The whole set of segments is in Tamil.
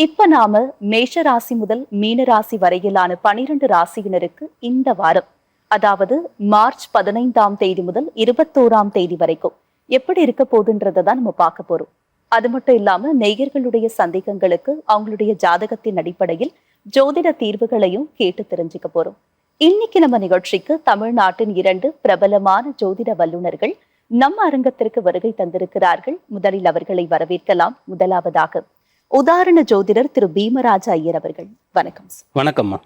இப்ப நாம மேஷ ராசி முதல் மீன ராசி வரையிலான 12 ராசியினருக்கு இந்த வாரம், அதாவது மார்ச் 15ஆம் தேதி முதல் 21ஆம் தேதி வரைக்கும் எப்படி இருக்க போகுதுன்றதை தான் நம்ம பார்க்க போறோம். அது மட்டும் இல்லாம நேயர்களுடைய சந்தேகங்களுக்கு அவங்களுடைய ஜாதகத்தின் அடிப்படையில் ஜோதிட தீர்வுகளையும் கேட்டு தெரிஞ்சுக்க போறோம். இன்னைக்கு நம்ம நிகழ்ச்சிக்கு தமிழ்நாட்டின் 2 பிரபலமான ஜோதிட வல்லுநர்கள் நம்ம அரங்கத்திற்கு வருகை தந்திருக்கிறார்கள். முதலில் அவர்களை வரவேற்கலாம். முதலாவதாக உதாரண ஜோதிடர் திரு பீமராஜ ஐயர் அவர்கள். வணக்கம். வணக்கம்மா.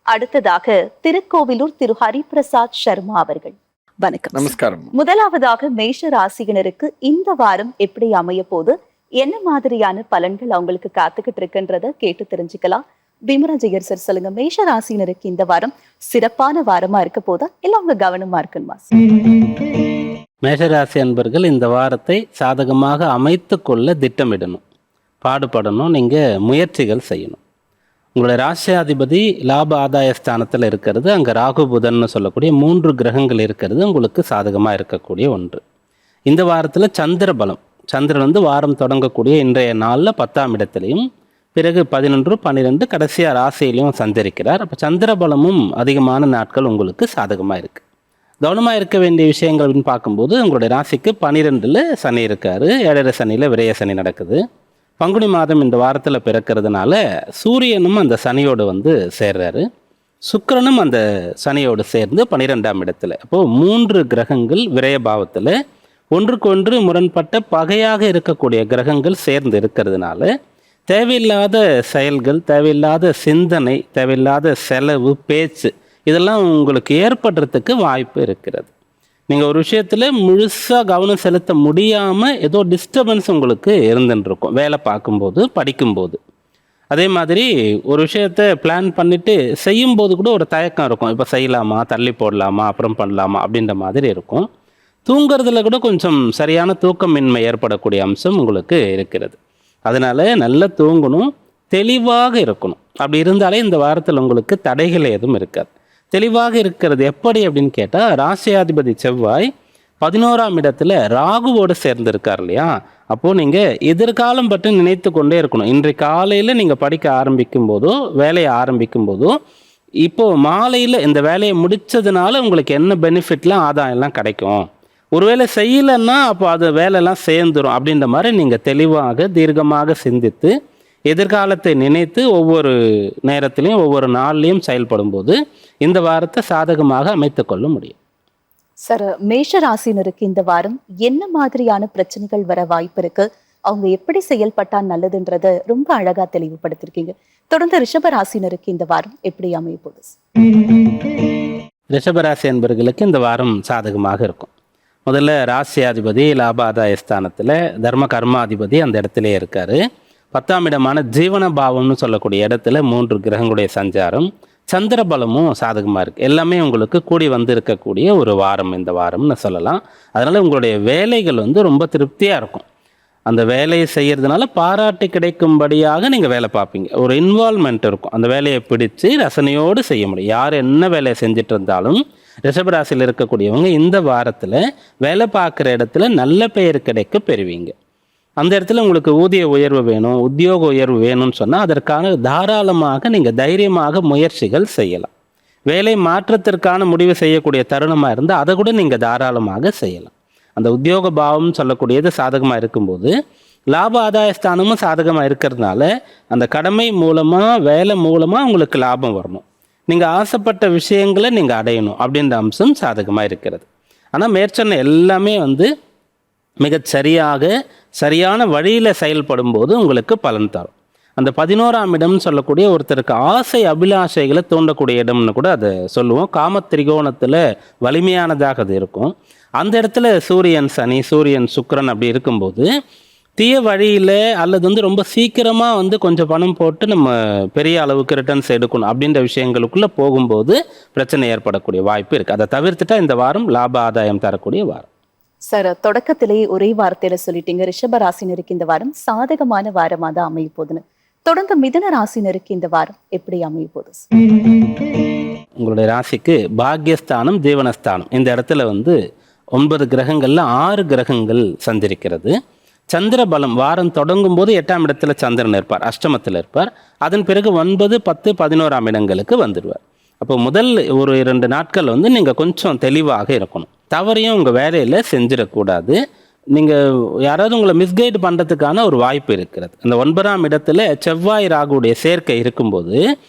அடுத்ததாக திருக்கோவிலூர் திரு ஹரிபிரசாத் சர்மா அவர்கள். வணக்கம். நமஸ்காரம். முதலாவதாக மேஷ ராசியினருக்கு இந்த வாரம் எப்படி அமைய போது, என்ன மாதிரியான பலன்கள் அவங்களுக்கு காத்துக்கிட்டு இருக்குன்றத கேட்டு தெரிஞ்சுக்கலாம். பீமராஜ் ஐயர் சார் சொல்லுங்க, மேஷ ராசியினருக்கு இந்த வாரம் சிறப்பான வாரமா இருக்க போதா இல்ல அவங்க கவனமா இருக்குமா? மேஷராசி அன்பர்கள் இந்த வாரத்தை சாதகமாக அமைத்து கொள்ள திட்டமிடணும், பாடுபடணும், நீங்கள் முயற்சிகள் செய்யணும். உங்களுடைய ராசியாதிபதி லாப ஆதாய ஸ்தானத்தில் இருக்கிறது. அங்கே ராகு புதன்னு சொல்லக்கூடிய 3 கிரகங்கள் இருக்கிறது உங்களுக்கு சாதகமாக இருக்கக்கூடிய ஒன்று. இந்த வாரத்தில் சந்திர பலம், சந்திரன் வாரம் தொடங்கக்கூடிய இன்றைய நாளில் 10ஆம் இடத்துலையும் பிறகு 11, 12 கடைசியாக ராசியிலையும் சஞ்சரிக்கிறார். அப்போ சந்திர பலமும் அதிகமான நாட்கள் உங்களுக்கு சாதகமாக இருக்குது. கவனமாக இருக்க வேண்டிய விஷயங்கள் அப்படின்னு பார்க்கும்போது உங்களுடைய ராசிக்கு 12ல் சனி இருக்கார். 7.5 சனியில் விரய சனி நடக்குது. பங்குனி மாதம் இந்த வாரத்தில் பிறக்கிறதுனால சூரியனும் அந்த சனியோடு சேர்றாரு. சுக்கிரனும் அந்த சனியோடு சேர்ந்து 12ஆம் இடத்துல. அப்போது 3 கிரகங்கள் விரயபாவத்தில் ஒன்றுக்கொன்று முரண்பட்ட பகையாக இருக்கக்கூடிய கிரகங்கள் சேர்ந்து இருக்கிறதுனால தேவையில்லாத செயல்கள், தேவையில்லாத சிந்தனை, தேவையில்லாத செலவு, பேச்சு இதெல்லாம் உங்களுக்கு ஏற்படுறதுக்கு வாய்ப்பு இருக்கிறது. நீங்கள் ஒரு விஷயத்தில் முழுசாக கவனம் செலுத்த முடியாமல் ஏதோ டிஸ்டர்பன்ஸ் உங்களுக்கு இருந்துருக்கும், வேலை பார்க்கும்போது, படிக்கும்போது. அதே மாதிரி ஒரு விஷயத்தை பிளான் பண்ணிவிட்டு செய்யும்போது கூட ஒரு தயக்கம் இருக்கும். இப்போ செய்யலாமா, தள்ளி போடலாமா, அப்புறம் பண்ணலாமா அப்படின்ற மாதிரி இருக்கும். தூங்குறதுல கூட கொஞ்சம் சரியான தூக்கமின்மை ஏற்படக்கூடிய அம்சம் உங்களுக்கு இருக்கிறது. அதனால் நல்லா தூங்கணும், தெளிவாக இருக்கணும். அப்படி இருந்தாலே இந்த வாரத்தில் உங்களுக்கு தடைகள் எதுவும் இருக்காது. தெளிவாக இருக்கிறது எப்படி அப்படின்னு கேட்டால், ராசியாதிபதி செவ்வாய் 11ஆம் இடத்துல ராகுவோடு சேர்ந்திருக்கார் இல்லையா? அப்போது நீங்கள் எதிர்காலம் பற்றி நினைத்து கொண்டே இருக்கணும். இன்றைக்கு காலையில் நீங்கள் படிக்க ஆரம்பிக்கும் போதோ, வேலையை ஆரம்பிக்கும் போதோ, இப்போது மாலையில் இந்த வேலையை முடித்ததுனால உங்களுக்கு என்ன பெனிஃபிட்லாம், ஆதாயம்லாம் கிடைக்கும், ஒருவேளை செய்யலைன்னா அப்போ அது வேலையெல்லாம் சேர்ந்துடும் அப்படின்ற மாதிரி நீங்கள் தெளிவாக தீர்க்கமாக சிந்தித்து எதிர்காலத்தை நினைத்து ஒவ்வொரு நேரத்திலையும் ஒவ்வொரு நாள்லையும் செயல்படும் போது இந்த வாரத்தை சாதகமாக அமைத்து கொள்ள முடியும். சார், மேஷ ராசினருக்கு இந்த வாரம் என்ன மாதிரியான பிரச்சனைகள் வர வாய்ப்பு இருக்கு, அவங்க எப்படி செயல்பட்டா நல்லதுன்றத ரொம்ப அழகா தெளிவுபடுத்திருக்கீங்க. தொடர்ந்து ரிஷபராசினருக்கு இந்த வாரம் எப்படி அமைய போகுது? ரிஷபராசி என்பவர்களுக்கு இந்த வாரம் சாதகமாக இருக்கும். முதல்ல ராசியாதிபதி லாபாதாய ஸ்தானத்தில், தர்ம கர்மாதிபதி அந்த இடத்துல இருக்காரு. 10ஆம் இடமான ஜீவன பாவம்னு சொல்லக்கூடிய இடத்துல 3 கிரகங்களுடைய சஞ்சாரம், சந்திர பலமும் சாதகமாக இருக்குது. எல்லாமே உங்களுக்கு கூடி இருக்கக்கூடிய ஒரு வாரம் இந்த வாரம்னு சொல்லலாம். அதனால் உங்களுடைய வேலைகள் ரொம்ப திருப்தியாக இருக்கும். அந்த வேலையை செய்கிறதுனால பாராட்டு கிடைக்கும்படியாக நீங்கள் வேலை பார்ப்பீங்க. ஒரு இன்வால்மெண்ட் இருக்கும். அந்த வேலையை பிடிச்சு ரசனையோடு செய்ய முடியும். யார் என்ன வேலையை செஞ்சுட்டு இருந்தாலும் ரிஷபராசியில் இருக்கக்கூடியவங்க இந்த வாரத்தில் வேலை பார்க்குற இடத்துல நல்ல பெயர் கிடைக்க பெறுவீங்க. அந்த இடத்துல உங்களுக்கு ஊதிய உயர்வு வேணும், உத்தியோக உயர்வு வேணும்னு சொன்னால் அதற்கான தாராளமாக நீங்கள் தைரியமாக முயற்சிகள் செய்யலாம். வேலை மாற்றத்திற்கான முடிவு செய்யக்கூடிய தருணமாக இருந்தால் அதை கூட நீங்கள் தாராளமாக செய்யலாம். அந்த உத்தியோக பாவம் சொல்லக்கூடியது சாதகமாக இருக்கும்போது லாப ஆதாய ஸ்தானமும் சாதகமாக இருக்கிறதுனால அந்த கடமை மூலமாக, வேலை மூலமாக உங்களுக்கு லாபம் வரணும், நீங்கள் ஆசைப்பட்ட விஷயங்களை நீங்கள் அடையணும் அப்படின்ற அம்சம் சாதகமாக இருக்கிறது. ஆனால் மேற்சொன்ன எல்லாமே மிகச் சரியாக சரியான வழியில் செயல்படும் போது உங்களுக்கு பலன் தரும். அந்த 11ஆம் இடம்னு சொல்லக்கூடிய ஒருத்தருக்கு ஆசை அபிலாஷைகளை தூண்டக்கூடிய இடம்னு கூட அதை சொல்லுவோம். காமத்திரிகோணத்தில் வலிமையானதாக அது இருக்கும். அந்த இடத்துல சூரியன் சனி, சூரியன் சுக்கிரன் அப்படி இருக்கும்போது தீய வழியில் அல்லது ரொம்ப சீக்கிரமாக கொஞ்சம் பணம் போட்டு நம்ம பெரிய அளவுக்கு ரிட்டர்ன்ஸ் எடுக்கணும் அப்படின்ற விஷயங்களுக்குள்ளே போகும்போது பிரச்சனை ஏற்படக்கூடிய வாய்ப்பு இருக்குது. அதை தவிர்த்துட்டா இந்த வாரம் லாப ஆதாயம் தரக்கூடிய வாரம். சார், தொடக்கத்திலேயே ஒரே வார்த்தையில சொல்லிட்டீங்க, ரிஷப ராசினருக்கு இந்த வாரம் சாதகமான வாரமாக தான் அமைய போகுதுன்னு. தொடர்ந்து மிதுன ராசினருக்கு இந்த வாரம் எப்படி அமைய போகுது? உங்களுடைய ராசிக்கு பாக்யஸ்தானம், ஜீவனஸ்தானம் இந்த இடத்துல 9 கிரகங்கள்ல 6 கிரகங்கள் சந்திருக்கிறது. சந்திர பலம் வாரம் தொடங்கும் போது 8ஆம் இடத்துல சந்திரன் இருப்பார், அஷ்டமத்தில் இருப்பார். அதன் பிறகு 9, 10, 11ஆம் இடங்களுக்கு வந்துடுவார். அப்போ முதல் ஒரு 2 நாட்கள் வந்து நீங்கள் கொஞ்சம் தெளிவாக இருக்கணும். தவறையும் உங்கள் வேலையில் செஞ்சிடக்கூடாது. நீங்கள் யாராவது உங்களை மிஸ்கைட் பண்ணுறதுக்கான ஒரு வாய்ப்பு இருக்கிறது. அந்த 9ஆம் இடத்துல செவ்வாய் ராகுடைய சேர்க்கை இருக்கும்போது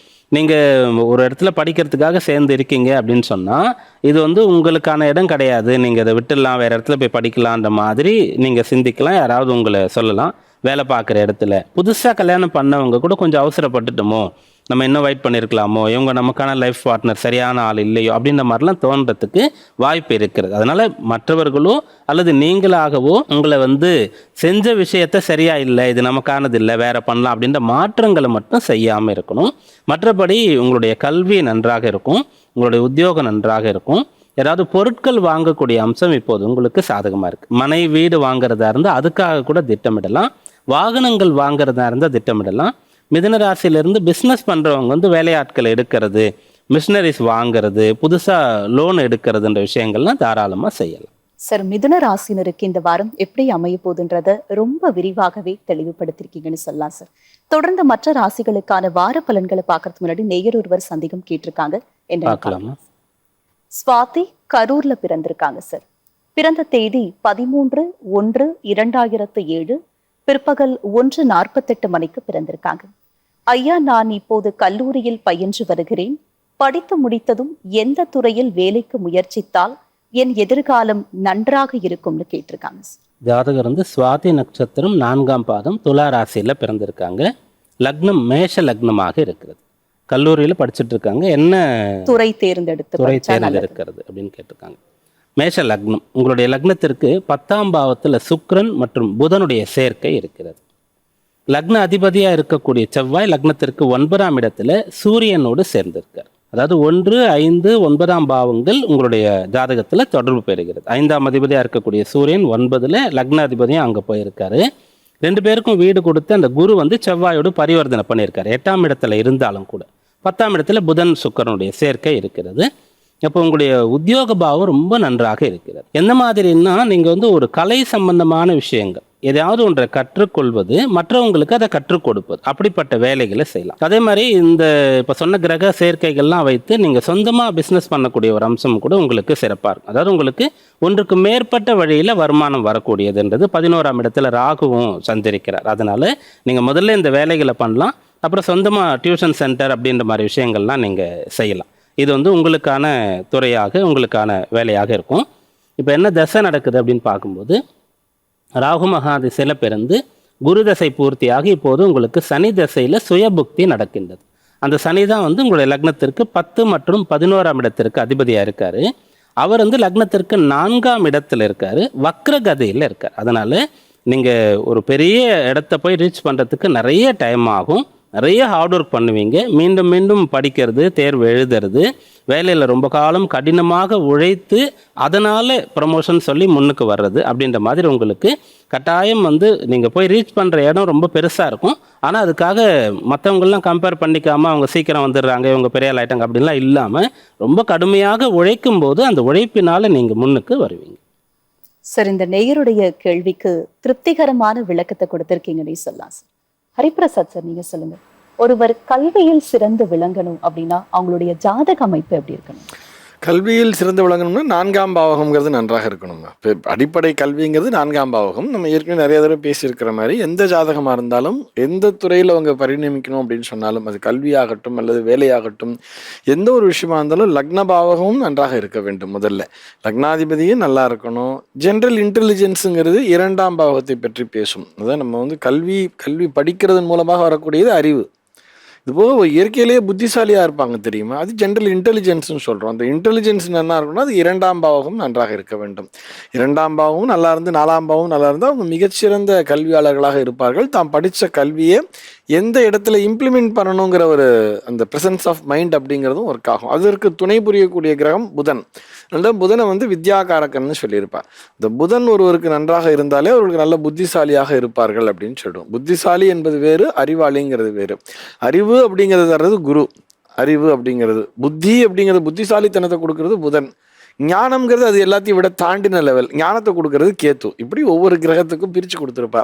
நீங்கள் ஒரு இடத்துல படிக்கிறதுக்காக சேர்ந்து இருக்கீங்க அப்படின்னு சொன்னால் இது வந்து உங்களுக்கான இடம் கிடையாது, நீங்கள் இதை விட்டுடலாம், வேறு இடத்துல போய் படிக்கலான்ற மாதிரி நீங்கள் சிந்திக்கலாம். யாராவது உங்களை சொல்லலாம். வேலை பார்க்குற இடத்துல புதுசாக கல்யாணம் பண்ணவங்க கூட கொஞ்சம் அவசரப்பட்டுட்டோமோ, நம்ம இன்னும் வெயிட் பண்ணியிருக்கலாமோ, இவங்க நமக்கான லைஃப் பார்ட்னர் சரியான ஆள் இல்லையோ அப்படின்ற மாதிரிலாம் தோன்றதுக்கு வாய்ப்பு இருக்கிறது. அதனால் மற்றவர்களோ அல்லது நீங்களாகவோ உங்களை வந்து செஞ்ச விஷயத்த சரியா இல்லை, இது நமக்கானது இல்லை, வேற பண்ணலாம் அப்படின்ற மாற்றங்களை மட்டும் செய்யாமல் இருக்கணும். மற்றபடி உங்களுடைய கல்வி நன்றாக இருக்கும், உங்களுடைய உத்தியோகம் நன்றாக இருக்கும். ஏதாவது பொருட்கள் வாங்கக்கூடிய அம்சம் இப்போது உங்களுக்கு சாதகமாக இருக்குது. மனை வீடு வாங்குறதா இருந்தால் அதுக்காக கூட திட்டமிடலாம். வாகனங்கள் வாங்குறதா இருந்தால் திட்டமிடலாம். மிதுன ராசியிலிருந்து பிஸ்னஸ் பண்ணுறவங்க வந்து வேலையாட்கள் எடுக்கிறது, மிஷினரிஸ் வாங்குறது, புதுசாக லோன் எடுக்கிறதுன்ற விஷயங்கள்லாம் தாராளமாக செய்யலாம். சார், மிதுன ராசினருக்கு இந்த வாரம் எப்படி அமைய போகுதுன்றத ரொம்ப விரிவாகவே தெளிவுபடுத்திருக்கீங்கன்னு சொல்லலாம் சார். தொடர்ந்து மற்ற ராசிகளுக்கான வார பலன்களை பார்க்கறதுக்கு முன்னாடி நேயர் ஒருவர் சந்தேகம் கேட்டிருக்காங்க. என்ன பார்க்கலாமா? ஸ்வாதி கரூர்ல பிறந்திருக்காங்க சார். பிறந்த தேதி 13/1/2007 பிற்பகல் 1:48 மணிக்கு பிறந்திருக்காங்க. ஐயா, நான் இப்போது கல்லூரியில் பயின்று வருகிறேன். படித்து முடித்ததும் எந்த துறையில் வேலைக்கு முயற்சித்தால் என் எதிர்காலம் நன்றாக இருக்கும்னு கேட்டிருக்காங்க. ஜாதகர் வந்து சுவாதி நட்சத்திரம் 4ஆம் பாதம் துலா ராசியில் பிறந்திருக்காங்க. லக்னம் மேஷ லக்னமாக இருக்கிறது. கல்லூரியில் படிச்சுட்டு இருக்காங்க. என்ன துறை தேர்ந்தெடுக்கிறது அப்படின்னு கேட்டிருக்காங்க. மேஷ லக்னம். உங்களுடைய லக்னத்திற்கு 10ஆம் பாவத்தில் சுக்கிரன் மற்றும் புதனுடைய சேர்க்கை இருக்கிறது. லக்ன அதிபதியாக இருக்கக்கூடிய செவ்வாய் லக்னத்திற்கு 9ஆம் இடத்துல சூரியனோடு சேர்ந்திருக்கார். அதாவது 1, 5, 9ஆம் பாவங்கள் உங்களுடைய ஜாதகத்தில் தொடர்பு பெறுகிறது. 5ஆம் அதிபதியாக இருக்கக்கூடிய சூரியன் 9ல், லக்ன அதிபதியும் அங்கே போயிருக்காரு. 2 பேருக்கும் வீடு கொடுத்து அந்த குரு வந்து செவ்வாயோடு பரிவர்த்தனை பண்ணியிருக்காரு. 8ஆம் இடத்துல இருந்தாலும் கூட 10ஆம் இடத்துல புதன் சுக்கிரனுடைய சேர்க்கை இருக்கிறது. அப்போ உங்களுடைய உத்தியோக பாவம் ரொம்ப நன்றாக இருக்கிறது. எந்த மாதிரின்னா, நீங்கள் வந்து ஒரு கலை சம்பந்தமான விஷயங்கள் எதையாவது ஒன்றை கற்றுக்கொள்வது, மற்றவங்களுக்கு அதை கற்றுக் கொடுப்பது, அப்படிப்பட்ட வேலைகளை செய்யலாம். அதே மாதிரி இந்த இப்போ சொன்ன கிரக சேர்க்கைகள்லாம் வைத்து நீங்கள் சொந்தமாக பிஸ்னஸ் பண்ணக்கூடிய ஒரு அம்சம் கூட உங்களுக்கு சிறப்பாக இருக்கும். அதாவது உங்களுக்கு ஒன்றுக்கு மேற்பட்ட வழியில் வருமானம் வரக்கூடியதுன்றது. 11ஆம் இடத்துல ராகுவும் சஞ்சரிக்கிறார். அதனால் நீங்கள் முதல்ல இந்த வேலைகளை பண்ணலாம். அப்புறம் சொந்தமாக டியூஷன் சென்டர் அப்படின்ற மாதிரி விஷயங்கள்லாம் நீங்கள் செய்யலாம். இது வந்து உங்களுக்கான துறையாக, உங்களுக்கான வேலையாக இருக்கும். இப்போ என்ன தசை நடக்குது அப்படின்னு பார்க்கும்போது, ராகு மகாதிசையில் பிறந்து குரு தசை பூர்த்தியாகி இப்போது உங்களுக்கு சனி தசையில் சுயபுக்தி நடக்கின்றது. அந்த சனி தான் வந்து உங்களுடைய லக்னத்திற்கு 10 மற்றும் 11ஆம் இடத்திற்கு அதிபதியாக இருக்கார். அவர் வந்து லக்னத்திற்கு 4ஆம் இடத்துல இருக்கார், வக்ரகதியில் இருக்கார். அதனால் நீங்கள் ஒரு பெரிய இடத்த போய் ரீச் பண்ணுறதுக்கு நிறைய டைம் ஆகும், நிறைய ஹார்ட் ஒர்க் பண்ணுவீங்க. மீண்டும் மீண்டும் படிக்கிறது, தேர்வு எழுதுறது, வேலையில் ரொம்ப காலம் கடினமாக உழைத்து அதனால் ப்ரமோஷன் சொல்லி முன்னுக்கு வர்றது அப்படின்ற மாதிரி உங்களுக்கு கட்டாயம் வந்து நீங்கள் போய் ரீச் பண்ணுற இடம் ரொம்ப பெருசாக இருக்கும். ஆனால் அதுக்காக மற்றவங்களாம் கம்பேர் பண்ணிக்காமல் அவங்க சீக்கிரம் வந்துடுறாங்க, இவங்க பெரிய ஆள் ஆயிட்டாங்க அப்படின்லாம் இல்லாமல் ரொம்ப கடுமையாக உழைக்கும் போது அந்த உழைப்பினால் நீங்கள் முன்னுக்கு வருவீங்க. சார், இந்த நேயருடைய கேள்விக்கு திருப்திகரமான விளக்கத்தை கொடுத்திருக்கீங்கன்னு சொல்லலாம் சார். ஹரிபிரசாத் சார், நீங்க சொல்லுங்க, ஒருவர் கல்வியில் சிறந்து விளங்கணும் அப்படின்னா அவங்களுடைய ஜாதக அமைப்பு எப்படி இருக்கணும்? கல்வியில் சிறந்து விளங்கணும்னா 4ஆம் பாவகம்ங்கிறது நன்றாக இருக்கணுங்க. அடிப்படை கல்விங்கிறது 4ஆம் பாவகம். நம்ம ஏற்கனவே நிறைய தடவை பேசியிருக்கிற மாதிரி எந்த ஜாதகமாக இருந்தாலும் எந்த துறையில் அவங்க பரிணமிக்கணும் அப்படின்னு சொன்னாலும், அது கல்வியாகட்டும் அல்லது வேலையாகட்டும், எந்த ஒரு விஷயமா இருந்தாலும் லக்ன பாவகமும் நன்றாக இருக்க வேண்டும். முதல்ல லக்னாதிபதியும் நல்லா இருக்கணும். ஜென்ரல் இன்டெலிஜென்ஸுங்கிறது 2ஆம் பாவகத்தை பற்றி பேசும். அதான் நம்ம வந்து கல்வி படிக்கிறதன் மூலமாக வரக்கூடியது அறிவு. இதுபோக இயற்கையிலேயே புத்திசாலியாக இருப்பாங்க தெரியுமா, அது ஜென்ரல் இன்டெலிஜென்ஸ்னு சொல்கிறோம். அந்த இன்டெலிஜென்ஸ் என்ன இருக்கணும்னா அது 2ஆம் பாவகம் நன்றாக இருக்க வேண்டும். 2ஆம் பாவமும் நல்லா இருந்து 4ஆம் பாவமும் நல்லா இருந்தால் அவங்க மிகச்சிறந்த கல்வியாளர்களாக இருப்பார்கள். தாம் படித்த கல்வியை எந்த இடத்துல இம்ப்ளிமெண்ட் பண்ணணுங்கிற ஒரு அந்த ப்ரெசன்ஸ் ஆஃப் மைண்ட் அப்படிங்கிறதும் ஒர்க் ஆகும். அதற்கு துணை புரியக்கூடிய கிரகம் புதன். அதனால புதனை வந்து வித்யாகாரகன்னு சொல்லியிருப்பார். இந்த புதன் ஒருவருக்கு நன்றாக இருந்தாலே அவர்களுக்கு நல்ல புத்திசாலியாக இருப்பார்கள் அப்படின்னு சொல்லுவோம். புத்திசாலி என்பது வேறு, அறிவாளிங்கிறது வேறு. அறிவு அப்படிங்கிறது தர்றது குரு, அறிவு அப்படிங்கிறது. புத்தி அப்படிங்கிறது புத்திசாலித்தனத்தை கொடுக்கறது புதன். ஞானம்ங்கிறது அது எல்லாத்தையும் விட தாண்டின லெவல். ஞானத்தை கொடுக்கறது கேத்து. இப்படி ஒவ்வொரு கிரகத்துக்கும் பிரித்து கொடுத்துருப்பா.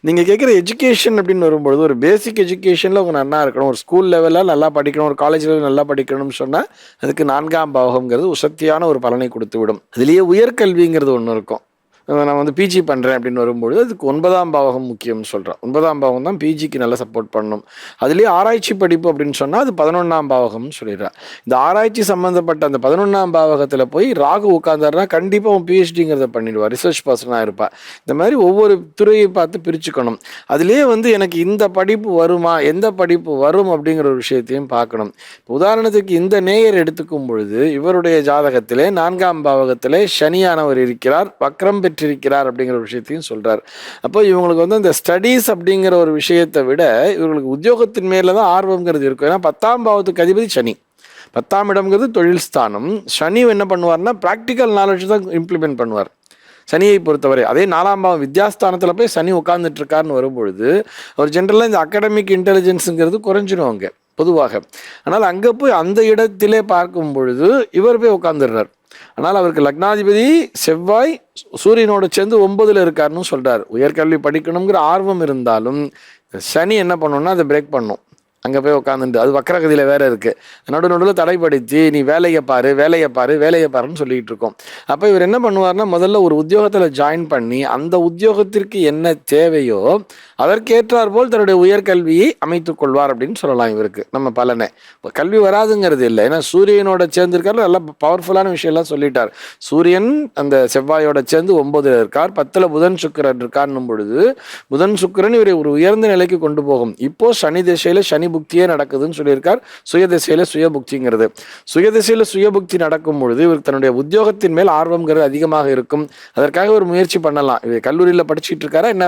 நீங்கள் கேட்குற எஜுகேஷன் அப்படின்னு வரும்பொழுது ஒரு பேசிக் எஜுகேஷனில் அவங்க நல்லா இருக்கணும், ஒரு ஸ்கூல் லெவலில் நல்லா படிக்கணும், ஒரு காலேஜ் லெவலில் நல்லா படிக்கணும்னு சொன்னால் அதுக்கு 4ஆம் பாவகம்ங்கிறது உசத்தியான ஒரு பலனை கொடுத்து விடும். அதுலேயே உயர்கல்விங்கிறது ஒன்று இருக்கும். நான் வந்து பிஜி பண்ணுறேன் அப்படின்னு வரும்பொழுது அதுக்கு 9ஆம் பாவகம் முக்கியம்னு சொல்கிறேன். 9ஆம் பாவகம் தான் பிஜிக்கு நல்லா சப்போர்ட் பண்ணணும். அதுலேயே ஆராய்ச்சி படிப்பு அப்படின்னு சொன்னால் அது 11ஆம் பாவகம்னு சொல்லிடுறேன். இந்த ஆராய்ச்சி சம்மந்தப்பட்ட அந்த 11ஆம் பாவகத்தில் போய் ராகு உட்காந்தாருன்னா கண்டிப்பாக அவன் பிஹெச்டிங்கிறத பண்ணிடுவார், ரிசர்ச் பர்சனாக இருப்பாள். இந்த மாதிரி ஒவ்வொரு துறையை பார்த்து பிரிச்சுக்கணும். அதுலேயே வந்து எனக்கு இந்த படிப்பு வருமா, எந்த படிப்பு வரும் அப்படிங்கிற ஒரு விஷயத்தையும் பார்க்கணும். உதாரணத்துக்கு இந்த நேயர் எடுத்துக்கும் பொழுது இவருடைய ஜாதகத்திலே 4ஆம் பாவகத்திலே சனியானவர் இருக்கிறார், வக்ரம் பெற்றிருக்கிறார் அப்படிங்கிற ஒரு விஷயத்தையும் சொல்றார். அப்போ இவங்களுக்கு வந்து இந்த ஸ்டடீஸ் அப்படிங்கிற ஒரு விஷயத்தை விட இவங்களுக்கு உத்தியோகத்தின் மேல தான் ஆர்வம்ங்கிறது இருக்கும். ஏன்னா 10ஆம் பாவத்துக்கு அதிபதி சனி, 10ஆம் இடம்ங்கிறது தொழில் ஸ்தானம். சனி என்ன பண்ணுவார்னா ப்ராக்டிக்கல் நாலேஜ் தான் இம்ப்ளிமெண்ட் பண்ணுவார் சனியை பொறுத்தவரை. அதே 4ஆம் பாவம் வித்யாஸ்தானத்தில் போய் சனி உட்கார்ந்துட்டு இருக்காருன்னு வரும்பொழுது அவர் ஜென்ரலாக இந்த அகாடமிக் இன்டெலிஜென்ஸுங்கிறது குறைஞ்சிடும் அங்கே பொதுவாக. ஆனால் அங்கே போய் அந்த இடத்திலே பார்க்கும் பொழுது இவர் போய் உட்காந்துடுறார். ஆனால் அவருக்கு லக்னாதிபதி செவ்வாய் சூரியனோட சேர்ந்து 9ல் இருக்காருன்னு சொல்றாரு. உயர்கல்வி படிக்கணுங்கிற ஆர்வம் இருந்தாலும் சனி என்ன பண்ணணும்னா அதை பிரேக் பண்ணும். அங்கே போய் உட்காந்துட்டு அது வக்கரகதியில் வேற இருக்கு, நடுநடுவில் தடைப்படுத்தி நீ வேலையை பாரு வேலையை பாரு வேலையை பாருன்னு சொல்லிட்டு இருக்கோம். அப்போ இவர் என்ன பண்ணுவார்னா முதல்ல ஒரு உத்தியோகத்தில் ஜாயின் பண்ணி அந்த உத்தியோகத்திற்கு என்ன தேவையோ அதற்கேற்றார் போல் தன்னுடைய உயர்கல்வியை அமைத்துக் கொள்வார் அப்படின்னு சொல்லலாம். இவருக்கு நம்ம பலனை கல்வி வராதுங்கிறது இல்லை. ஏன்னா சூரியனோட சேர்ந்திருக்காரு, நல்லா பவர்ஃபுல்லான விஷயம்லாம் சொல்லிட்டார். சூரியன் அந்த செவ்வாயோட சேர்ந்து 9ல் இருக்கார், 10ல் புதன் சுக்கிரன் இருக்கார்னும் பொழுது புதன் சுக்கிரன் இவரை ஒரு உயர்ந்த நிலைக்கு கொண்டு போகும். இப்போ சனி திசையில சனி புக்தியே நடக்குதுன்னு சொல்லியிருக்கார். சுயதிசையில சுயபுக்திங்கிறது, சுயதிசையில சுயபுக்தி நடக்கும் பொழுது இவருக்கு தன்னுடைய உத்தியோகத்தின் மேல் ஆர்வம்ங்கிறது அதிகமாக இருக்கும். அதற்காக ஒரு முயற்சி பண்ணலாம். இவர் கல்லூரியில் படிச்சுட்டு இருக்காரா என்ன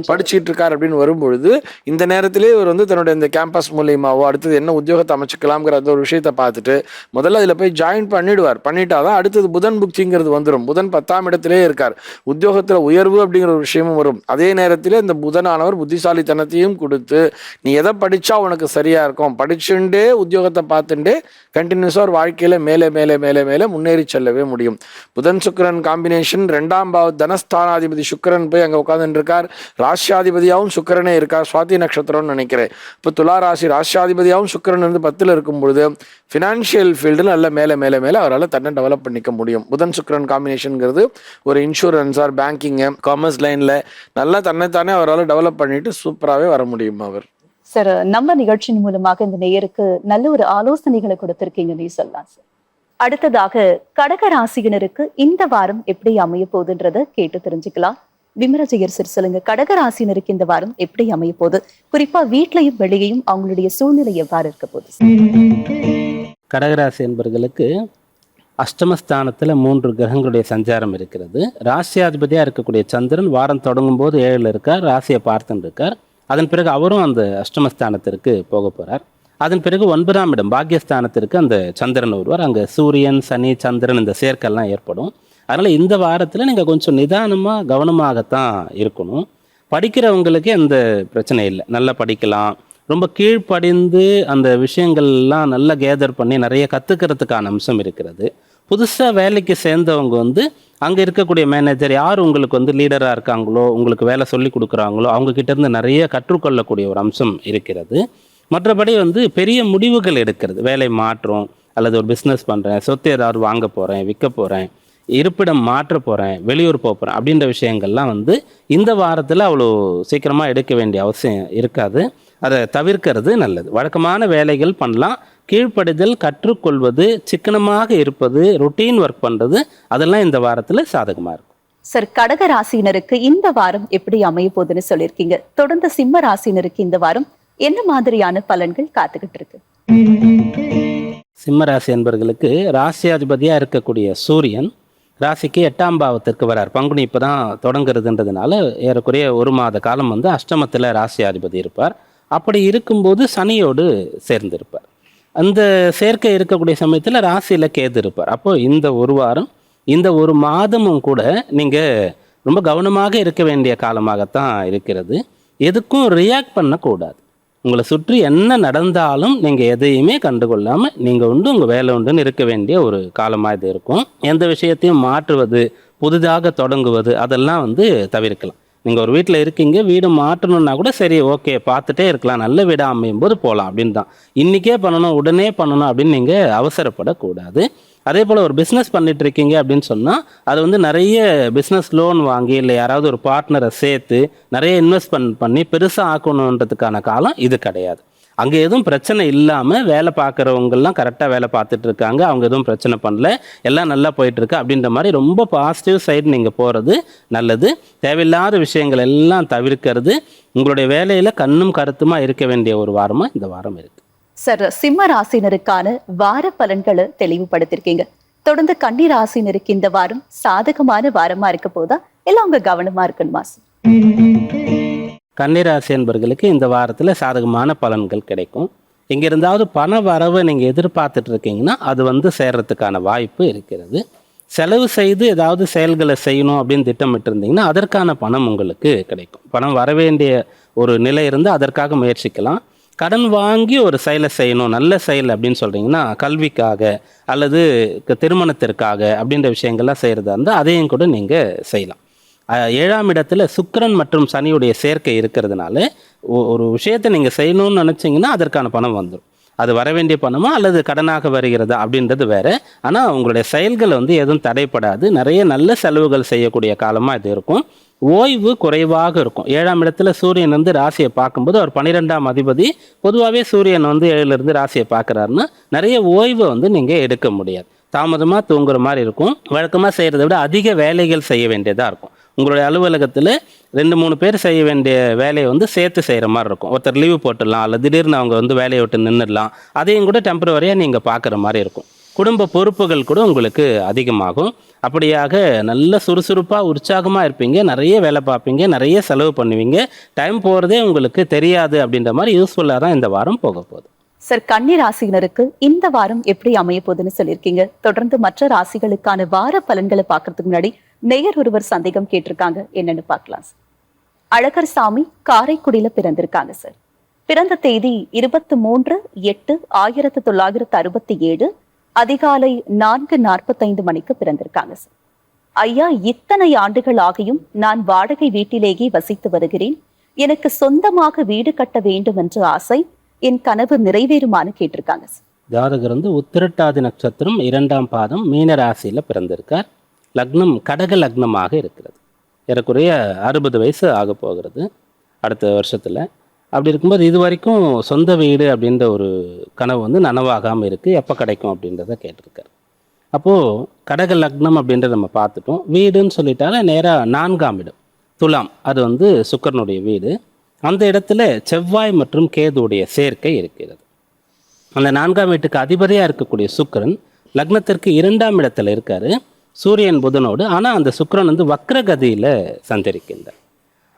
படிச்சுட்டு இருக்காரு அப்படின்னு வரும்பொழுது இந்த நேரத்திலே இவர் வந்து தன்னுடைய இந்த கேம்பஸ் மூலியமாவோ அடுத்தது என்ன உத்தியோகத்தை அமைச்சுக்கலாம்ங்கிற அந்த ஒரு விஷயத்தை பார்த்துட்டு முதல்ல அதில் போய் ஜாயின் பண்ணிடுவார். பண்ணிட்டாதான் அடுத்தது புதன் புக்திங்கிறது வந்துடும். புதன் 10ஆம் இடத்திலே இருக்கார், உத்தியோகத்தில் உயர்வு அப்படிங்கிற ஒரு விஷயமும் வரும். அதே நேரத்தில் இந்த புதனானவர் புத்திசாலித்தனத்தையும் கொடுத்து நீ எதை படிச்சா உனக்கு சரியா இருக்கும், படிச்சுட்டே உத்தியோகத்தை பார்த்துட்டே கண்டினியூஸா ஒரு வாழ்க்கையில மேலே மேலே மேலே மேலே முன்னேறி செல்லவே முடியும். புதன் சுக்கிரன் காம்பினேஷன் 2ஆம் பாவ தனஸ்தானாதிபதி சுக்கிரன் போய் அங்கே உட்கார்ந்து இருக்கார். ராசியாதிபதியாகவும் சுக்கிரனே இருக்கார், சுவாதி நட்சத்திரம்னு நினைக்கிறேன். இப்போ துலா ராசி ராசியாதிபதியாகவும் சுக்கிரன் வந்து 10ல் இருக்கும் பொழுது ஃபினான்ஷியல் ஃபீல்டில் நல்ல மேலே மேலே மேலே அவரால் தன்னை டெவலப் பண்ணிக்க முடியும். புதன் சுக்கிரன் காம்பினேஷனுங்கிறது ஒரு இன்சூரன்ஸ் ஆர் பேங்கிங்கு காமர்ஸ் லைனில் நல்லா தன்னைத்தானே அவரால் டெவலப் பண்ணிட்டு சூப்பராகவே வர முடியும் அவர். சார், நம்ம நிகழ்ச்சியின் மூலமாக இந்த நேயருக்கு நல்ல ஒரு ஆலோசனைகளை கொடுத்திருக்கீங்கன்னு சொல்லலாம் சார். அடுத்ததாக கடக ராசியினருக்கு இந்த வாரம் எப்படி அமைய போகுதுன்றத கேட்டு தெரிஞ்சுக்கலாம். விமரஜெயர் சார் சொல்லுங்க, கடக ராசியினருக்கு இந்த வாரம் எப்படி அமைய போகுது, குறிப்பா வீட்லயும் வெளியையும் அவங்களுடைய சூழ்நிலை எவ்வாறு இருக்க போகுது? கடகராசி என்பவர்களுக்கு அஷ்டமஸ்தானத்தில் 3 கிரகங்களுடைய சஞ்சாரம் இருக்கிறது. ராசியாதிபதியாக இருக்கக்கூடிய சந்திரன் வாரம் தொடங்கும் போது 7ல் இருக்கார், ராசியை பார்த்துன்னு இருக்கார். அதன் பிறகு அவரும் அந்த அஷ்டமஸ்தானத்திற்கு போக போகிறார். அதன் பிறகு 9ஆம் இடம் பாக்கியஸ்தானத்திற்கு அந்த சந்திரன் வருவார். அங்கே சூரியன் சனி சந்திரன் இந்த சேர்க்கெல்லாம் ஏற்படும். அதனால் இந்த வாரத்தில் நீங்கள் கொஞ்சம் நிதானமாக கவனமாகத்தான் இருக்கணும். படிக்கிறவங்களுக்கு எந்த பிரச்சனை இல்லை, நல்லா படிக்கலாம். ரொம்ப கீழ்ப்படிந்து அந்த விஷயங்கள்லாம் நல்லா கேதர் பண்ணி நிறைய கற்றுக்கிறதுக்கான அம்சம் இருக்கிறது. புதுசாக வேலைக்கு சேர்ந்தவங்க வந்து அங்கே இருக்கக்கூடிய மேனேஜர் யார் உங்களுக்கு வந்து லீடராக இருக்காங்களோ, உங்களுக்கு வேலை சொல்லி கொடுக்குறாங்களோ அவங்கக்கிட்டேருந்து நிறைய கற்றுக்கொள்ளக்கூடிய ஒரு அம்சம் இருக்கிறது. மற்றபடி வந்து பெரிய முடிவுகள் எடுக்கிறது, வேலை மாற்றம் அல்லது ஒரு பிஸ்னஸ் பண்ணுறேன், சொத்து ஏதாவது வாங்க போகிறேன், விற்க போகிறேன், இருப்பிடம் மாற்ற போகிறேன், வெளியூர் போகிறேன் அப்படின்ற விஷயங்கள்லாம் வந்து இந்த வாரத்தில் அவ்வளோ சீக்கிரமாக எடுக்க வேண்டிய அவசியம் இருக்காது. அதை தவிர்க்கிறது நல்லது. வழக்கமான வேலைகள் பண்ணலாம். கீழ்ப்படிதல், கற்றுக்கொள்வது, சிக்கனமாக இருப்பது, ரொட்டீன் ஒர்க் பண்ணுறது, அதெல்லாம் இந்த வாரத்தில் சாதகமாக இருக்கும். சார், கடக ராசியினருக்கு இந்த வாரம் எப்படி அமைய போகுதுன்னு சொல்லியிருக்கீங்க. தொடர்ந்து சிம்ம ராசியினருக்கு இந்த வாரம் என்ன மாதிரியான பலன்கள் காத்துக்கிட்டு இருக்கு? சிம்ம ராசி என்பவர்களுக்கு ராசியாதிபதியாக இருக்கக்கூடிய சூரியன் ராசிக்கு 8ஆம் பாவத்திற்கு வரார். பங்குனி இப்போ தான் தொடங்குறதுன்றதுனால ஏறக்குறைய 1 மாத காலம் வந்து அஷ்டமத்தில் ராசியாதிபதி இருப்பார். அப்படி இருக்கும்போது சனியோடு சேர்ந்திருப்பார். அந்த சேர்க்கை இருக்கக்கூடிய சமயத்தில் ராசியில் கேது இருப்பார். அப்போ இந்த 1 வாரம் இந்த 1 மாதமும் கூட நீங்கள் ரொம்ப கவனமாக இருக்க வேண்டிய காலமாகத்தான் இருக்கிறது. எதுக்கும் ரியாக்ட் பண்ணக்கூடாது. உங்களை சுற்றி என்ன நடந்தாலும் நீங்கள் எதையுமே கண்டுகொள்ளாமல் நீங்கள் உண்டு உங்கள் வேலை உண்டுன்னு இருக்க வேண்டிய ஒரு காலமாக இது இருக்கும். எந்த விஷயத்தையும் மாற்றுவது, புதிதாக தொடங்குவது அதெல்லாம் வந்து தவிர்க்கலாம். நீங்கள் ஒரு வீட்டில் இருக்கீங்க, வீடு மாற்றணுன்னா கூட சரி ஓகே பார்த்துட்டே இருக்கலாம், நல்ல வீடாக அமையும் போது போகலாம் அப்படின்னு தான். இன்றைக்கே பண்ணணும் உடனே பண்ணணும் அப்படின்னு நீங்கள் அவசரப்படக்கூடாது. அதே போல் ஒரு பிஸ்னஸ் பண்ணிட்டு இருக்கீங்க அப்படின்னு சொன்னால் அது வந்து நிறைய பிஸ்னஸ் லோன் வாங்கி இல்லை யாராவது ஒரு பார்ட்னரை சேர்த்து நிறைய இன்வெஸ்ட்மெண்ட் பண்ணி பெருசாக ஆக்கணுன்றதுக்கான காலம் இது கிடையாது. அங்கே எதுவும் பிரச்சனை இல்லாமல் வேலை பார்க்குறவங்கெல்லாம் கரெக்டாக வேலை பார்த்துட்டு இருக்காங்க, அவங்க எதுவும் பிரச்சனை பண்ணல, எல்லாம் நல்லா போயிட்டுருக்கு அப்படின்ற மாதிரி ரொம்ப பாசிட்டிவ் சைடு நீங்கள் போகிறது நல்லது. தேவையில்லாத விஷயங்கள் எல்லாம் தவிர்க்கிறது உங்களுடைய வேலையில் கண்ணும் கருத்துமா இருக்க வேண்டிய ஒரு வாரமாக இந்த வாரம் இருக்குது. சார், சிம்ம ராசினருக்கான வார பலன்களை தெளிவுபடுத்திருக்கீங்க. தொடர்ந்து கன்னி ராசினருக்கு இந்த வாரம் சாதகமான வாரமா இருக்க போதா எல்லாம் உங்க கவனமா இருக்கணுமா சார்? கன்னிராசி என்பவர்களுக்கு இந்த வாரத்தில் சாதகமான பலன்கள் கிடைக்கும். எங்கே இருந்தாவது பண வரவை நீங்கள் எதிர்பார்த்துட்டு இருக்கீங்கன்னா அது வந்து சேர்றதுக்கான வாய்ப்பு இருக்கிறது. செலவு செய்து ஏதாவது செயல்களை செய்யணும் அப்படின்னு திட்டமிட்டு இருந்தீங்கன்னா அதற்கான பணம் உங்களுக்கு கிடைக்கும். பணம் வர வேண்டிய ஒரு நிலை இருந்து அதற்காக முயற்சிக்கலாம். கடன் வாங்கி ஒரு செயலை செய்யணும், நல்ல செயல் அப்படின்னு சொல்கிறீங்கன்னா கல்விக்காக அல்லது திருமணத்திற்காக அப்படின்ற விஷயங்கள்லாம் செய்கிறதா இருந்தால் அதையும் கூட நீங்கள் செய்யலாம். 7ஆம் இடத்துல சுக்கிரன் மற்றும் சனியுடைய சேர்க்கை இருக்கிறதுனால ஒரு விஷயத்தை நீங்கள் செய்யணும்னு நினச்சிங்கன்னா அதற்கான பணம் வந்துடும். அது வர வேண்டிய பணமா அல்லது கடனாக வருகிறதா அப்படின்றது வேற. ஆனால் உங்களுடைய செயல்கள் வந்து எதுவும் தடைப்படாது. நிறைய நல்ல செலவுகள் செய்யக்கூடிய காலமாக இது இருக்கும். ஓய்வு குறைவாக இருக்கும். 7ஆம் இடத்துல சூரியன் வந்து ராசியை பார்க்கும்போது அவர் 12ஆம் அதிபதி. பொதுவாகவே சூரியன் வந்து 7லிருந்து ராசியை பார்க்குறாருன்னா நிறைய ஓய்வை வந்து நீங்கள் எடுக்க முடியாது. தாமதமாக தூங்குற மாதிரி இருக்கும். வழக்கமாக செய்கிறத விட அதிக வேலைகள் செய்ய வேண்டியதாக இருக்கும். உங்களுடைய அலுவலகத்தில் 2-3 பேர் செய்ய வேண்டிய வேலையை வந்து சேர்த்து செய்கிற மாதிரி இருக்கும். ஒருத்தர் லீவு போட்டுடலாம், அல்லது திடீர்னு அவங்க வந்து வேலையை விட்டு நின்றுடலாம். அதையும் கூட டெம்பரவரியாக நீங்கள் பார்க்குற மாதிரி இருக்கும். குடும்ப பொறுப்புகள் கூட உங்களுக்கு அதிகமாகும். அப்படியாக நல்ல சுறுசுறுப்பாக உற்சாகமாக இருப்பீங்க, நிறைய வேலை பார்ப்பீங்க, நிறைய செலவு பண்ணுவீங்க, டைம் போகிறதே உங்களுக்கு தெரியாது. அப்படின்ற மாதிரி யூஸ்ஃபுல்லாக தான் இந்த வாரம் போக போகுது. சார், கன்னி ராசினருக்கு இந்த வாரம் எப்படி அமைய போகுதுன்னு சொல்லியிருக்கீங்க. தொடர்ந்து மற்ற ராசிகளுக்கான வார பலன்களை பார்க்கறதுக்கு முன்னாடி நேயர் ஒருவர் சந்தேகம் கேட்டிருக்காங்க, என்னன்னு பார்க்கலாம் சார். அழகர் சாமி காரைக்குடியில பிறந்திருக்காங்க சார். பிறந்த தேதி 23/8/1967 அதிகாலை 4:45 மணிக்கு பிறந்திருக்காங்க சார். ஐயா, இத்தனை ஆண்டுகள் ஆகியும் நான் வாடகை வீட்டிலேயே வசித்து வருகிறேன். எனக்கு சொந்தமாக வீடு கட்ட வேண்டும் என்ற ஆசை, என் கனவு நிறைவேறுமான்னு கேட்டிருக்காங்க சார். ஜாதகர் வந்து உத்திரட்டாதி நட்சத்திரம் 2ஆம் பாதம் மீன ராசியில் பிறந்திருக்கார். லக்னம் கடக லக்னமாக இருக்கிறது. ஏறக்குறைய 60 வயசு ஆக போகிறது அடுத்த வருஷத்தில். அப்படி இருக்கும்போது இது வரைக்கும் சொந்த வீடு அப்படின்ற ஒரு கனவு வந்து நனவாகாமல் இருக்குது. எப்போ கிடைக்கும் அப்படின்றத கேட்டிருக்காரு. அப்போது கடக லக்னம் அப்படின்றத நம்ம பார்த்துட்டோம். வீடுன்னு சொல்லிட்டாலே நேராக 4ஆம் இடம் துலாம், அது வந்து சுக்கிரனுடைய வீடு. அந்த இடத்துல செவ்வாய் மற்றும் கேதுவுடைய சேர்க்கை இருக்கிறது. அந்த 4ஆம் வீட்டுக்கு அதிபதியாக இருக்கக்கூடிய சுக்கிரன் லக்னத்திற்கு 2ஆம் இடத்துல இருக்காரு, சூரியன் புதனோடு. ஆனால் அந்த சுக்கிரன் வந்து வக்ரகதியில் சஞ்சரிக்கின்றார்.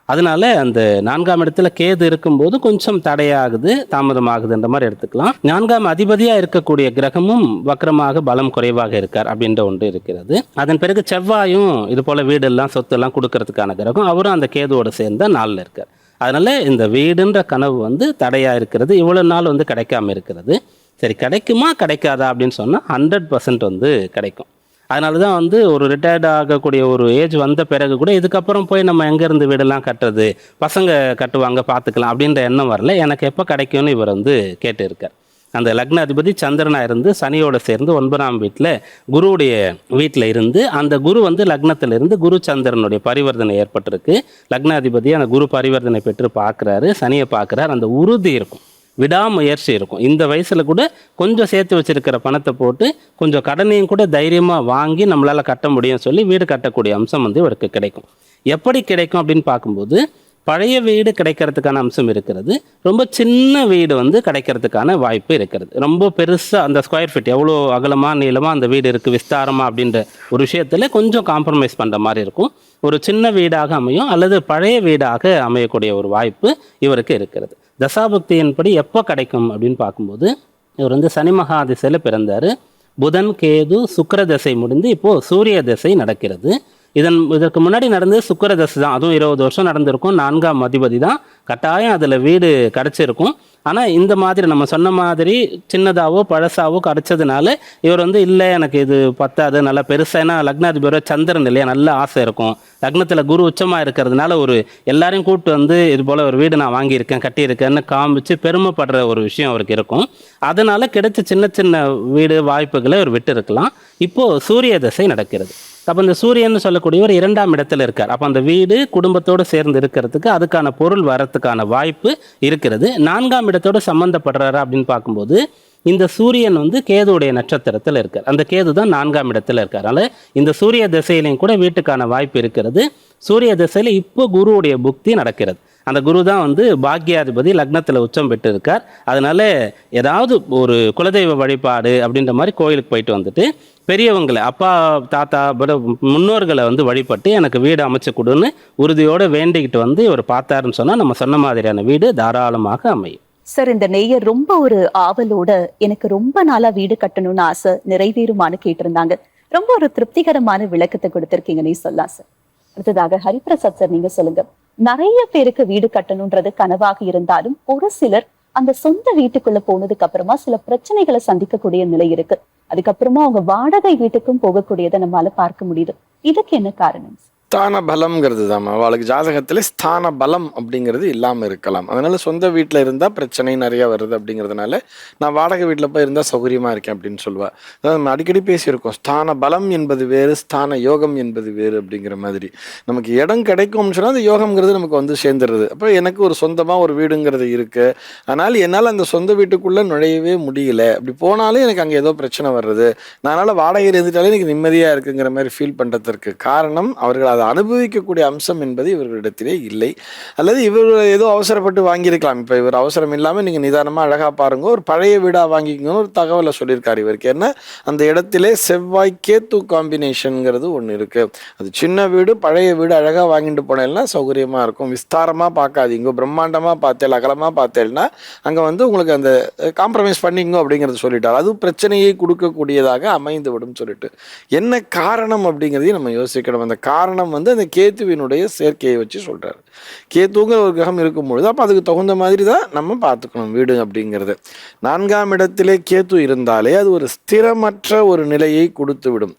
அதனால அந்த 4ஆம் இடத்துல கேது இருக்கும்போது கொஞ்சம் தடையாகுது, தாமதமாகுதுன்ற மாதிரி எடுத்துக்கலாம். 4ஆம் அதிபதியாக இருக்கக்கூடிய கிரகமும் வக்ரமாக பலம் குறைவாக இருக்கார் அப்படின்ற ஒன்று இருக்கிறது. அதன் பிறகு செவ்வாயும் இது போல் வீடெல்லாம் சொத்தெல்லாம் கொடுக்கறதுக்கான கிரகம், அவரும் அந்த கேதுவோடு சேர்ந்த நாளில் இருக்கார். அதனால இந்த வீடுன்ற கனவு வந்து தடையாக இருக்கிறது, இவ்வளோ நாள் வந்து கிடைக்காம இருக்கிறது. சரி, கிடைக்குமா கிடைக்காதா அப்படின்னு சொன்னால் 100% வந்து கிடைக்கும். அதனால தான் வந்து ஒரு ரிட்டையர்ட் ஆகக்கூடிய ஒரு ஏஜ் வந்த பிறகு கூட இதுக்கப்புறம் போய் நம்ம எங்கேருந்து வீடெல்லாம் கட்டுறது, பசங்க கட்டுவாங்க பார்த்துக்கலாம் அப்படின்ற எண்ணம் வரல. எனக்கு எப்போ கிடைக்கும்னு இவர் வந்து கேட்டு இருக்கார். அந்த லக்ன அதிபதி சந்திரனாக இருந்து சனியோட சேர்ந்து 9ஆம் வீட்டில் குருவுடைய வீட்டில் இருந்து, அந்த குரு வந்து லக்னத்திலிருந்து குரு சந்திரனுடைய பரிவர்த்தனை ஏற்பட்டிருக்கு. லக்ன அதிபதி அந்த குரு பரிவர்த்தனை பெற்று பார்க்குறாரு, சனியை பார்க்குறாரு. அந்த உறுதி இருக்கும், விடாமுயற்சி இருக்கும். இந்த வயசில் கூட கொஞ்சம் சேர்த்து வச்சிருக்கிற பணத்தை போட்டு கொஞ்சம் கடனையும் கூட தைரியமாக வாங்கி நம்மளால் கட்ட முடியும் சொல்லி வீடு கட்டக்கூடிய அம்சம் வந்து இவருக்கு கிடைக்கும். எப்படி கிடைக்கும் அப்படின்னு பார்க்கும்போது பழைய வீடு கிடைக்கிறதுக்கான அம்சம் இருக்கிறது. ரொம்ப சின்ன வீடு வந்து கிடைக்கிறதுக்கான வாய்ப்பு இருக்கிறது. ரொம்ப பெருசாக அந்த ஸ்கொயர் ஃபீட் எவ்வளோ அகலமாக நீளமாக அந்த வீடு இருக்குது, விஸ்தாரமாக அப்படின்ற ஒரு விஷயத்தில் கொஞ்சம் காம்ப்ரமைஸ் பண்ணுற மாதிரி இருக்கும். ஒரு சின்ன வீடாக அமையும் அல்லது பழைய வீடாக அமையக்கூடிய ஒரு வாய்ப்பு இவருக்கு இருக்கிறது. தசாபக்தியின்படி எப்போ கிடைக்கும் அப்படின்னு பார்க்கும்போது இவர் வந்து சனி மகா திசையில் பிறந்தார். புதன் கேது சுக்கிர திசை முடிந்து இப்போது சூரிய திசை நடக்கிறது. இதற்கு முன்னாடி நடந்தது சுக்கிர தசை தான், அதுவும் 20 வருஷம் நடந்திருக்கும். 4ஆம் அதிபதி தான், கட்டாயம் அதில் வீடு கிடச்சிருக்கும். ஆனால் இந்த மாதிரி நம்ம சொன்ன மாதிரி சின்னதாவோ பழசாவோ கிடச்சதுனால இவர் இல்லை எனக்கு இது பத்தாது, நல்லா பெருசாக, லக்னாதிபதி சந்திரன் இல்லையா, நல்ல ஆசை இருக்கும். லக்னத்தில் குரு உச்சமாக இருக்கிறதுனால எல்லாரையும் கூப்பிட்டு இது போல் ஒரு வீடு நான் வாங்கியிருக்கேன் கட்டியிருக்கேன்னு காமிச்சு பெருமைப்படுற ஒரு விஷயம் அவருக்கு இருக்கும். அதனால கிடைச்ச சின்ன சின்ன வீடு வாய்ப்புகளை அவர் விட்டு இருக்கலாம். இப்போது சூரிய தசை நடக்கிறது. அப்போ இந்த சூரியன் சொல்லக்கூடியவர் 2ஆம் இடத்துல இருக்கார். அப்போ அந்த வீடு குடும்பத்தோடு சேர்ந்து இருக்கிறதுக்கு அதுக்கான பொருள் வரத்துக்கான வாய்ப்பு இருக்கிறது. 4ஆம் இடத்தோடு சம்மந்தப்படுறாரா அப்படின்னு பார்க்கும்போது இந்த சூரியன் கேதுவுடைய நட்சத்திரத்தில் இருக்கார். அந்த கேது தான் 4ஆம் இடத்துல இருக்கார். அதனால் இந்த சூரிய திசையிலையும் கூட வீட்டுக்கான வாய்ப்பு இருக்கிறது. சூரிய திசையில் இப்போ குருவுடைய புக்தி நடக்கிறது. அந்த குரு தான் பாக்யாதிபதி, லக்னத்தில் உச்சம் பெற்று இருக்கார். அதனால ஏதாவது ஒரு குலதெய்வ வழிபாடு அப்படின்ற மாதிரி கோயிலுக்கு போயிட்டு வந்துட்டு பெரியவங்களை, அப்பா தாத்தா முன்னோர்களை வழிபட்டு எனக்கு வீடு அமைச்சு கொடுன்னு உறுதியோடு வேண்டிக்கிட்டு இவர் பார்த்தாருன்னு சொன்னால் நம்ம சொன்ன மாதிரியான வீடு தாராளமாக அமையும். சார், இந்த நேயர் ரொம்ப ஒரு ஆவலோட எனக்கு ரொம்ப நாளா வீடு கட்டணும்னு ஆசை, நிறைவேறுமான்னு கேட்டிருந்தாங்க. ரொம்ப ஒரு திருப்திகரமான விளக்கத்தை கொடுத்திருக்கீங்கன்னு சொல்லலாம் சார். அடுத்ததாக ஹரிபிரசாத் சார், நீங்க சொல்லுங்க. நிறைய பேருக்கு வீடு கட்டணும்ன்றது கனவாக இருந்தாலும் ஒரு சிலர் அந்த சொந்த வீட்டுக்குள்ள போனதுக்கு அப்புறமா சில பிரச்சனைகளை சந்திக்கக்கூடிய நிலை இருக்கு. அதுக்கப்புறமா அவங்க வாடகை வீட்டுக்கும் போகக்கூடியதை நம்மளால பார்க்க முடியுது. இதுக்கு என்ன காரணம்? ஸ்தான பலம்ங்கிறது தான் அவளுக்கு ஜாதகத்துல ஸ்தான பலம் அப்படிங்கிறது இல்லாமல் இருக்கலாம். அதனால சொந்த வீட்டில் இருந்தால் பிரச்சனை நிறைய வருது அப்படிங்கிறதுனால நான் வாடகை வீட்டில் போய் இருந்தால் சௌகரியமா இருக்கேன் அப்படின்னு சொல்லுவா. அதாவது நம்ம அடிக்கடி பேசியிருக்கோம், ஸ்தான பலம் என்பது வேறு, ஸ்தான யோகம் என்பது வேறு அப்படிங்கிற மாதிரி. நமக்கு இடம் கிடைக்கும்னு சொன்னால் அந்த யோகம்ங்கிறது நமக்கு சேர்ந்துருது. அப்போ எனக்கு ஒரு சொந்தமாக ஒரு வீடுங்கிறது இருக்கு, அதனால் என்னால் அந்த சொந்த வீட்டுக்குள்ளே நுழையவே முடியல. அப்படி போனாலும் எனக்கு அங்கே ஏதோ பிரச்சனை வர்றது, அதனால் வாடகையில் இருந்துட்டாலே எனக்கு நிம்மதியாக இருக்குங்கிற மாதிரி ஃபீல் பண்ணுறதுக்கு காரணம் அவர்கள் அதை அனுபவிக்கக்கூடிய அம்சம் என்பது இவர்களிடத்திலே இல்லை. அல்லது இவர் ஏதோ அவசரப்பட்டு வாங்கியிருக்கலாம். இப்போ இவர் அவசரம் இல்லாமல் நீங்கள் நிதானமாக அழகாக பாருங்க, ஒரு பழைய வீடாக வாங்கிக்கணும்னு ஒரு தகவலை சொல்லியிருக்காரு இவருக்கு. என்ன, அந்த இடத்திலே செவ்வாய் கேத்து காம்பினேஷனுங்கிறது ஒன்று இருக்குது. அது சின்ன வீடு பழைய வீடு அழகாக வாங்கிட்டு போனேன்னா சௌகரியமாக இருக்கும். விஸ்தாரமாக பார்க்காதீங்க, பிரம்மாண்டமாக பார்த்தேன் அகலமாக பார்த்தேன்னா அங்கே உங்களுக்கு அந்த காம்ப்ரமைஸ் பண்ணிங்க அப்படிங்கிறது சொல்லிட்டார். அது பிரச்சனையை கொடுக்கக்கூடியதாக அமைந்து விடும் சொல்லிட்டு என்ன காரணம் அப்படிங்கிறதையும் நம்ம யோசிக்கணும். அந்த காரணம் அந்த கேத்துவினுடைய சேர்க்கையை வச்சு சொல்றாரு. கேத்துங்கிற ஒரு கிரகம் இருக்கும் பொழுது அப்போ அதுக்கு தகுந்த மாதிரி தான் நம்ம பார்த்துக்கணும் வீடு அப்படிங்கிறது. 4ஆம் இடத்திலே கேத்து இருந்தாலே அது ஒரு ஸ்திரமற்ற ஒரு நிலையை கொடுத்து விடும்.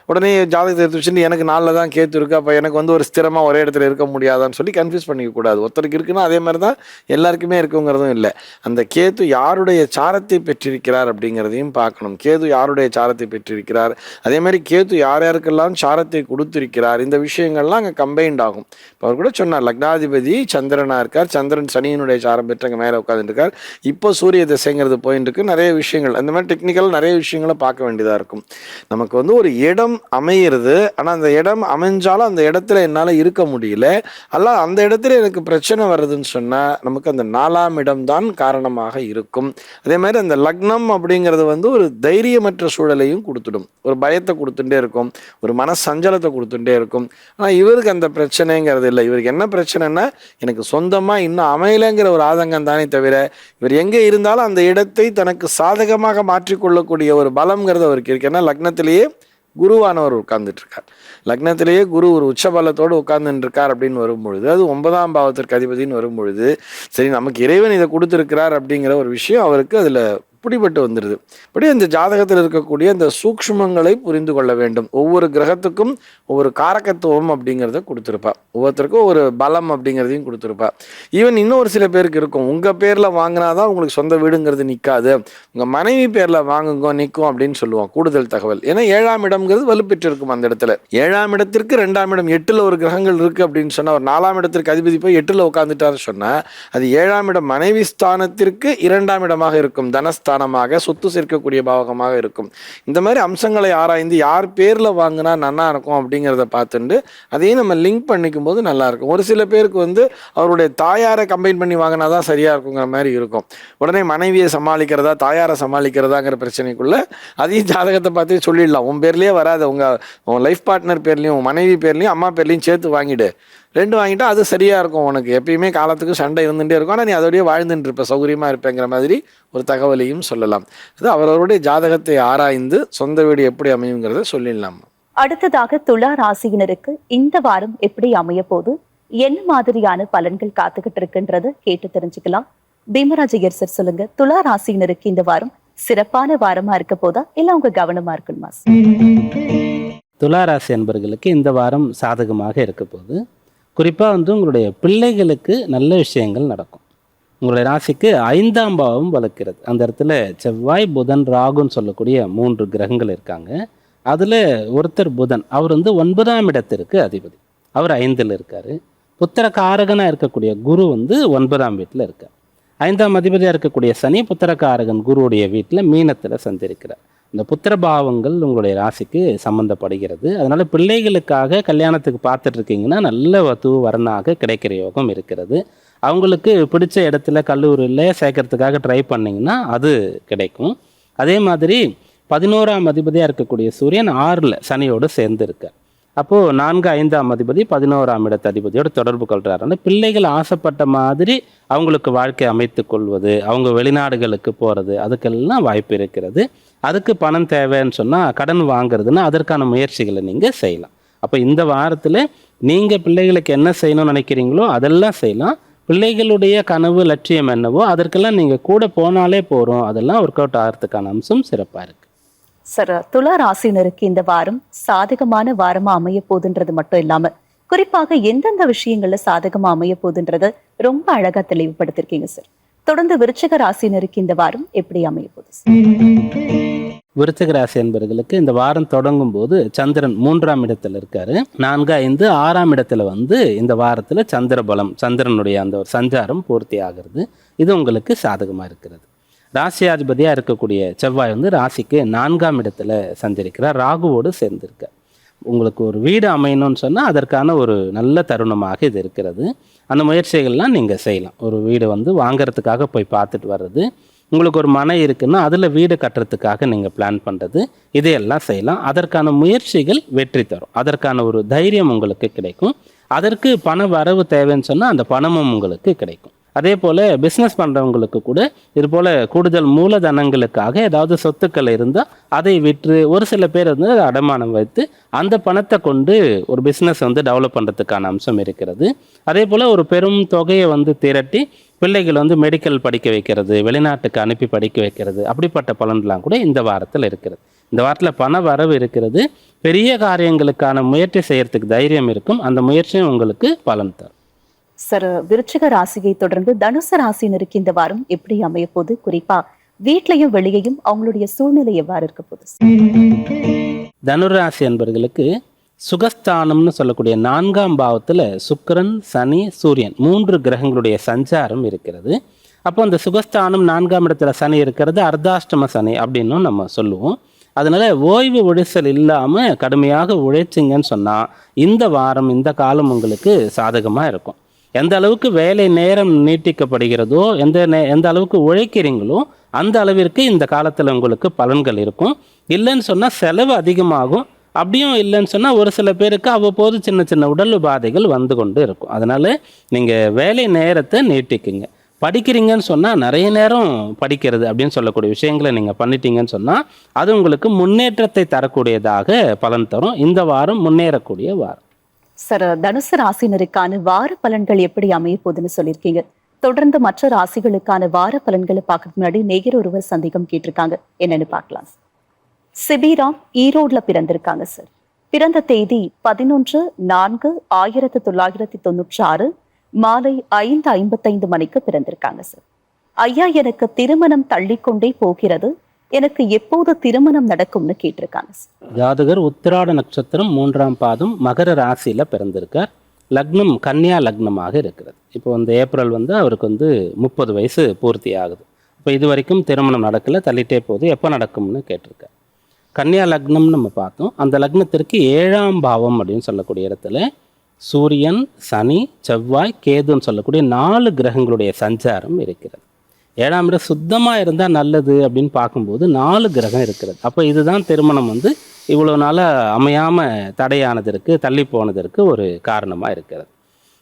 உடனே ஜாதகத்தை எடுத்து வச்சுட்டு எனக்கு 4ல் தான் கேத்து இருக்கு, அப்போ எனக்கு ஒரு ஸ்திரமாக ஒரே இடத்துல இருக்க முடியாதான்னு சொல்லி கன்ஃபியூஸ் பண்ணிக்கக்கூடாது. ஒருத்தருக்கு இருக்குன்னா அதே மாதிரி தான் எல்லாருக்குமே இருக்குங்கிறதும் இல்லை. அந்த கேத்து யாருடைய சாரத்தை பெற்றிருக்கிறார் அப்படிங்கிறதையும் பார்க்கணும். கேது யாருடைய சாரத்தை பெற்றிருக்கிறார், அதே மாதிரி கேத்து யார் யாருக்கெல்லாம் சாரத்தை கொடுத்திருக்கிறார், இந்த விஷயங்கள்லாம் அங்கே கம்பைன்ட் ஆகும். இப்போ அவர் கூட சொன்னார், லக்னாதிபதி சந்திரனாக இருக்கார், சந்திரன் சனியினுடைய சாரம் பெற்று அங்கே மேலே உட்காந்துருக்கார். இப்போ சூரிய திசைங்கிறது போயிட்டு இருக்கு. நிறைய விஷயங்கள் அந்த மாதிரி டெக்னிக்கல் நிறைய விஷயங்களை பார்க்க வேண்டியதாக இருக்கும். நமக்கு ஒரு இடம் அமையிறது, ஆனா அந்த இடம் அமைஞ்சாலும் அந்த இடத்துல என்னால இருக்க முடியல, அல்ல அந்த இடத்துல எனக்கு பிரச்சனை வருதுன்னு சொன்னா நமக்கு அந்த 4ஆம் இடம் தான் காரணமாக இருக்கும். அதே மாதிரி அந்த லக்னம் அப்படிங்கிறது ஒரு தைரியமற்ற சூழலையும் கொடுத்துடும், ஒரு பயத்தை கொடுத்துட்டே இருக்கும், ஒரு மன சஞ்சலத்தை கொடுத்துட்டே இருக்கும். ஆனா இவருக்கு அந்த பிரச்சனைங்கிறது இல்லை. இவருக்கு என்ன பிரச்சனைன்னா எனக்கு சொந்தமா இன்னும் அமையலைங்கிற ஒரு ஆதங்கம் தானே தவிர இவர் எங்க இருந்தாலும் அந்த இடத்தை தனக்கு சாதகமாக மாற்றிக்கொள்ளக்கூடிய ஒரு பலம்ங்கிறது அவருக்கு இருக்கு. ஏன்னா லக்னத்திலேயே குருவானவர் உட்கார்ந்துட்டு இருக்கார். லக்னத்திலேயே குரு ஒரு உச்சபலத்தோடு உட்கார்ந்துட்டு இருக்கார் அப்படின்னு வரும்பொழுது, அது 9ஆம் பாவத்திற்கு அதிபதினு வரும்பொழுது, சரி நமக்கு இறைவன் இதை கொடுத்துருக்கிறார் அப்படிங்கிற ஒரு விஷயம் அவருக்கு அதுல பிடிபட்டு வந்துடுது. இப்படி இந்த ஜாதகத்தில் இருக்கக்கூடிய இந்த சூக்ஷ்மங்களை புரிந்து கொள்ள வேண்டும். ஒவ்வொரு கிரகத்துக்கும் ஒவ்வொரு காரகத்துவம் அப்படிங்கிறத கொடுத்துருப்பா, ஒவ்வொருத்தருக்கும் ஒரு பலம் அப்படிங்கிறதையும் கொடுத்துருப்பா. ஈவன் இன்னும் ஒரு சில பேருக்கு இருக்கும், உங்க பேர்ல வாங்கினாதான் உங்களுக்கு சொந்த வீடுங்கிறது நிற்காது, உங்க மனைவி பேர்ல வாங்குங்க நிற்கும் அப்படின்னு சொல்லுவோம். கூடுதல் தகவல், ஏன்னா 7ஆம் இடம்ங்கிறது வலுப்பெற்று இருக்கும். அந்த இடத்துல 7ஆம் இடத்திற்கு 2ஆம் இடம் 8ல் ஒரு கிரகங்கள் இருக்கு அப்படின்னு சொன்னா, ஒரு 4ஆம் இடத்திற்கு அதிபதி போய் 8ல் உட்காந்துட்டாரு சொன்னா அது 7ஆம் இடம் மனைவி ஸ்தானத்திற்கு 2ஆம் இடமாக இருக்கும், தனஸ்தானம் சொத்து சேர்க்கக்கூடிய பாவகமாக இருக்கும். இந்த மாதிரி அம்சங்களை ஆராய்ந்து யார் பேர்ல வாங்கினா நல்லா இருக்கும் அப்படிங்கிறத பார்த்துட்டு அதையும் நம்ம லிங்க் பண்ணிக்கும் போது நல்லா இருக்கும். ஒரு சில பேருக்கு அவருடைய தாயாரை கம்பைன் பண்ணி வாங்கினாதான் சரியா இருக்குங்கிற மாதிரி இருக்கும். உடனே மனைவியை சமாளிக்கிறதா தாயாரை சமாளிக்கிறதாங்கிற பிரச்சனைக்குள்ள அதையும் ஜாதகத்தை பார்த்து சொல்லிடலாம். உன் பேர்லயே வராது, உன் லைஃப் பார்ட்னர் பேர்லையும் உன் மனைவி பேர்லையும் அம்மா பேர்லையும் சேர்த்து வாங்கிடு, 2 வாங்கிட்டா அது சரியா இருக்கும். உனக்கு எப்பயுமே காலத்துக்கு சண்டை இருந்துகிட்டே இருக்கும், ஆனால் நீ அதோடய வாழ்ந்துட்டு இருப்ப, சௌகரியமா இருப்பேங்கிற மாதிரி ஒரு தகவலையும் சொல்லலாம். அது அவரவருடைய ஜாதகத்தை ஆராய்ந்து சொந்த வீடு எப்படி அமையுங்கிறத சொல்லிடலாம். அடுத்ததாக துலா ராசியினருக்கு இந்த வாரம் எப்படி அமைய போது, என்ன மாதிரியான பலன்கள் காத்துக்கிட்டு இருக்குன்றத கேட்டு தெரிஞ்சுக்கலாம். பீமராஜையர் சார் சொல்லுங்க, துலா ராசியினருக்கு இந்த வாரம் சிறப்பான வாரமா இருக்க போதா இல்ல அவங்க கவனமா இருக்கணுமா? துளாராசி அன்பர்களுக்கு இந்த வாரம் சாதகமாக இருக்க போது, குறிப்பாக உங்களுடைய பிள்ளைகளுக்கு நல்ல விஷயங்கள் நடக்கும். உங்களுடைய ராசிக்கு 5ஆம் பாவம் வளர்க்கிறது. அந்த இடத்துல செவ்வாய், புதன், ராகுன்னு சொல்லக்கூடிய 3 கிரகங்கள் இருக்காங்க. அதில் ஒருத்தர் புதன், அவர் 9ஆம் இடத்திற்கு அதிபதி, அவர் 5ல் இருக்கார். புத்திர காரகனாக இருக்கக்கூடிய குரு 9ஆம் வீட்டில் இருக்கார். 5ஆம் அதிபதியாக இருக்கக்கூடிய சனி புத்திரகாரகன் குருவுடைய வீட்டில் மீனத்தில் சந்திருக்கிறார். இந்த புத்திர பாவங்கள் உங்களுடைய ராசிக்கு சம்மந்தப்படுகிறது. அதனால் பிள்ளைகளுக்காக கல்யாணத்துக்கு பார்த்துட்டு இருக்கீங்கன்னா நல்ல வத்து வரனாக கிடைக்கிற யோகம் இருக்கிறது. அவங்களுக்கு பிடிச்ச இடத்துல கல்லூரியில் சேர்க்கறதுக்காக ட்ரை பண்ணிங்கன்னா அது கிடைக்கும். அதே மாதிரி 11ஆம் அதிபதியாக இருக்கக்கூடிய சூரியன் 6ல் சனியோடு சேர்ந்து இருக்கார். அப்போது 4, 5ஆம் அதிபதி 11ஆம் இடத்து அதிபதியோடு தொடர்பு கொள்கிறாருன்னா பிள்ளைகள் ஆசைப்பட்ட மாதிரி அவங்களுக்கு வாழ்க்கை அமைத்து கொள்வது, அவங்க வெளிநாடுகளுக்கு போகிறது, அதுக்கெல்லாம் வாய்ப்பு இருக்கிறது. அதுக்கு பணம் தேவைன்னு சொன்னால் கடன் வாங்குறதுன்னா அதற்கான முயற்சிகளை நீங்கள் செய்யலாம். அப்போ இந்த வாரத்தில் நீங்கள் பிள்ளைகளுக்கு என்ன செய்யணும்னு நினைக்கிறீங்களோ அதெல்லாம் செய்யலாம். பிள்ளைகளுடைய கனவு லட்சியம் என்னவோ அதற்கெல்லாம் நீங்கள் கூட போனாலே போகிறோம், அதெல்லாம் ஒர்க் அவுட் ஆகிறதுக்கான அம்சம் சிறப்பாக இருக்குது. சார், துலா ராசினருக்கு இந்த வாரம் சாதகமான வாரமா அமைய போகுதுன்றது மட்டும் இல்லாம குறிப்பாக எந்தெந்த விஷயங்கள்ல சாதகமா அமைய போகுதுன்றத ரொம்ப அழகா தெளிவுபடுத்திருக்கீங்க சார். தொடர்ந்து விருச்சிக ராசினருக்கு இந்த வாரம் எப்படி அமைய போகுது சார்? விருச்சிக ராசி என்பவர்களுக்கு இந்த வாரம் தொடங்கும் போது சந்திரன் 3ஆம் இடத்துல இருக்காரு. 4, 5, 6ஆம் இடத்துல இந்த வாரத்துல சந்திர பலம், சந்திரனுடைய அந்த ஒரு சஞ்சாரம் பூர்த்தி ஆகிறது. இது உங்களுக்கு சாதகமா இருக்கிறது. ராசியாதிபதியாக இருக்கக்கூடிய செவ்வாய் ராசிக்கு 4ஆம் இடத்துல சஞ்சரிக்கிறார், ராகுவோடு சேர்ந்திருக்க. உங்களுக்கு ஒரு வீடு அமையணும்னு சொன்னால் அதற்கான ஒரு நல்ல தருணமாக இது இருக்கிறது. அந்த முயற்சிகள்லாம் நீங்கள் செய்யலாம். ஒரு வீடு வாங்கிறதுக்காக போய் பார்த்துட்டு வர்றது, உங்களுக்கு ஒரு மனை இருக்குன்னா அதில் வீடு கட்டுறதுக்காக நீங்கள் பிளான் பண்ணுறது, இதையெல்லாம் செய்யலாம். அதற்கான முயற்சிகள் வெற்றி தரும். அதற்கான ஒரு தைரியம் உங்களுக்கு கிடைக்கும். அதற்கு பண வரவு தேவைன்னு சொன்னால் அந்த பணமும் உங்களுக்கு கிடைக்கும். அதே போல் பிஸ்னஸ் பண்ணுறவங்களுக்கு கூட இது போல் கூடுதல் மூலதனங்களுக்காக ஏதாவது சொத்துக்கள் இருந்தால் அதை விற்று, ஒரு சில பேர் அடமானம் வைத்து அந்த பணத்தை கொண்டு ஒரு பிஸ்னஸ் டெவலப் பண்ணுறதுக்கான அம்சம் இருக்கிறது. அதே போல் ஒரு பெரும் தொகையை திரட்டி பிள்ளைகள் மெடிக்கல் படிக்க வைக்கிறது, வெளிநாட்டுக்கு அனுப்பி படிக்க வைக்கிறது, அப்படிப்பட்ட பலன்லாம் கூட இந்த வாரத்தில் இருக்கிறது. இந்த வாரத்தில் பண வரவு இருக்கிறது. பெரிய காரியங்களுக்கான முயற்சி செய்யறதுக்கு தைரியம் இருக்கும். அந்த முயற்சியும் உங்களுக்கு பலன் தரும். சார், விருச்சிக ராசியை தொடர்ந்து தனுசு ராசினருக்கு இந்த வாரம் எப்படி அமைய போகுது? குறிப்பா வீட்லையும் வெளியையும் அவங்களுடைய சூழ்நிலை எவ்வாறு இருக்க போகுது? தனுராசி என்பவர்களுக்கு சுகஸ்தானம்னு சொல்லக்கூடிய 4ஆம் பாவத்தில் சுக்கிரன், சனி, சூரியன் 3 கிரகங்களுடைய சஞ்சாரம் இருக்கிறது. அப்போ அந்த சுகஸ்தானம் 4ஆம் இடத்துல சனி இருக்கிறது அர்த்தாஷ்டம சனி அப்படின்னும் நம்ம சொல்லுவோம். அதனால ஓய்வு ஒழிசல் இல்லாமல் கடுமையாக உழைச்சிங்கன்னு சொன்னால் இந்த வாரம், இந்த காலம் உங்களுக்கு சாதகமாக இருக்கும். எந்த அளவுக்கு வேலை நேரம் நீட்டிக்கப்படுகிறதோ, எந்த அளவுக்கு உழைக்கிறீங்களோ அந்த அளவிற்கு இந்த காலத்தில் உங்களுக்கு பலன்கள் இருக்கும். இல்லைன்னு சொன்னால் செலவு அதிகமாகும். அப்படியும் இல்லைன்னு சொன்னால் ஒரு சில பேருக்கு அவ்வப்போது சின்ன சின்ன உடல் உபாதைகள் கொண்டு இருக்கும். அதனால் நீங்கள் வேலை நேரத்தை நீட்டிக்குங்க. படிக்கிறீங்கன்னு சொன்னால் நிறைய நேரம் படிக்கிறது அப்படின்னு சொல்லக்கூடிய விஷயங்களை நீங்கள் பண்ணிட்டீங்கன்னு சொன்னால் அது உங்களுக்கு முன்னேற்றத்தை தரக்கூடியதாக பலன் தரும். இந்த வாரம் முன்னேறக்கூடிய வாரம். சார், தனுசு ராசினருக்கான வார பலன்கள் எப்படி அமைய போகுதுன்னு சொல்லியிருக்கீங்க. தொடர்ந்து மற்ற ராசிகளுக்கான வார பலன்களை பார்க்கறதுக்கு முன்னாடி நேயர் ஒருவர் சந்தேகம் கேட்டிருக்காங்க, என்னன்னு பார்க்கலாம். சிபிராம் ஈரோட்ல பிறந்திருக்காங்க சார். பிறந்த தேதி 11/4/1996 மாலை 5:55 மணிக்கு பிறந்திருக்காங்க சார். ஐயா, எனக்கு திருமணம் தள்ளிக்கொண்டே போகிறது, எனக்கு எப்போது திருமணம் நடக்கும்னு கேட்டிருக்காங்க சார். ஜாதகர் உத்திராட நட்சத்திரம் 3ஆம் பாதம் மகர ராசியில் பிறந்திருக்கார். லக்னம் கன்னியா லக்னமாக இருக்கிறது. இப்போ ஏப்ரல் அவருக்கு 30 வயசு பூர்த்தி ஆகுது. இப்போ இது வரைக்கும் திருமணம் நடக்கலை, தள்ளிட்டே போகுது, எப்போ நடக்கும்னு கேட்டிருக்கார். கன்னியா லக்னம்னு நம்ம பார்த்தோம். அந்த லக்னத்திற்கு 7ஆம் பாவம் அப்படின்னு சொல்லக்கூடிய இடத்துல சூரியன், சனி, செவ்வாய், கேதுன்னு சொல்லக்கூடிய 4 கிரகங்களுடைய சஞ்சாரம் இருக்கிறது. 7ஆம் இடம் சுத்தமாக இருந்தால் நல்லது அப்படின்னு பார்க்கும்போது 4 கிரகம் இருக்கிறது. அப்போ இதுதான் திருமணம் இவ்வளோ நாளாக அமையாமல் தடையானதற்கு, தள்ளி போனதற்கு ஒரு காரணமாக இருக்கிறது.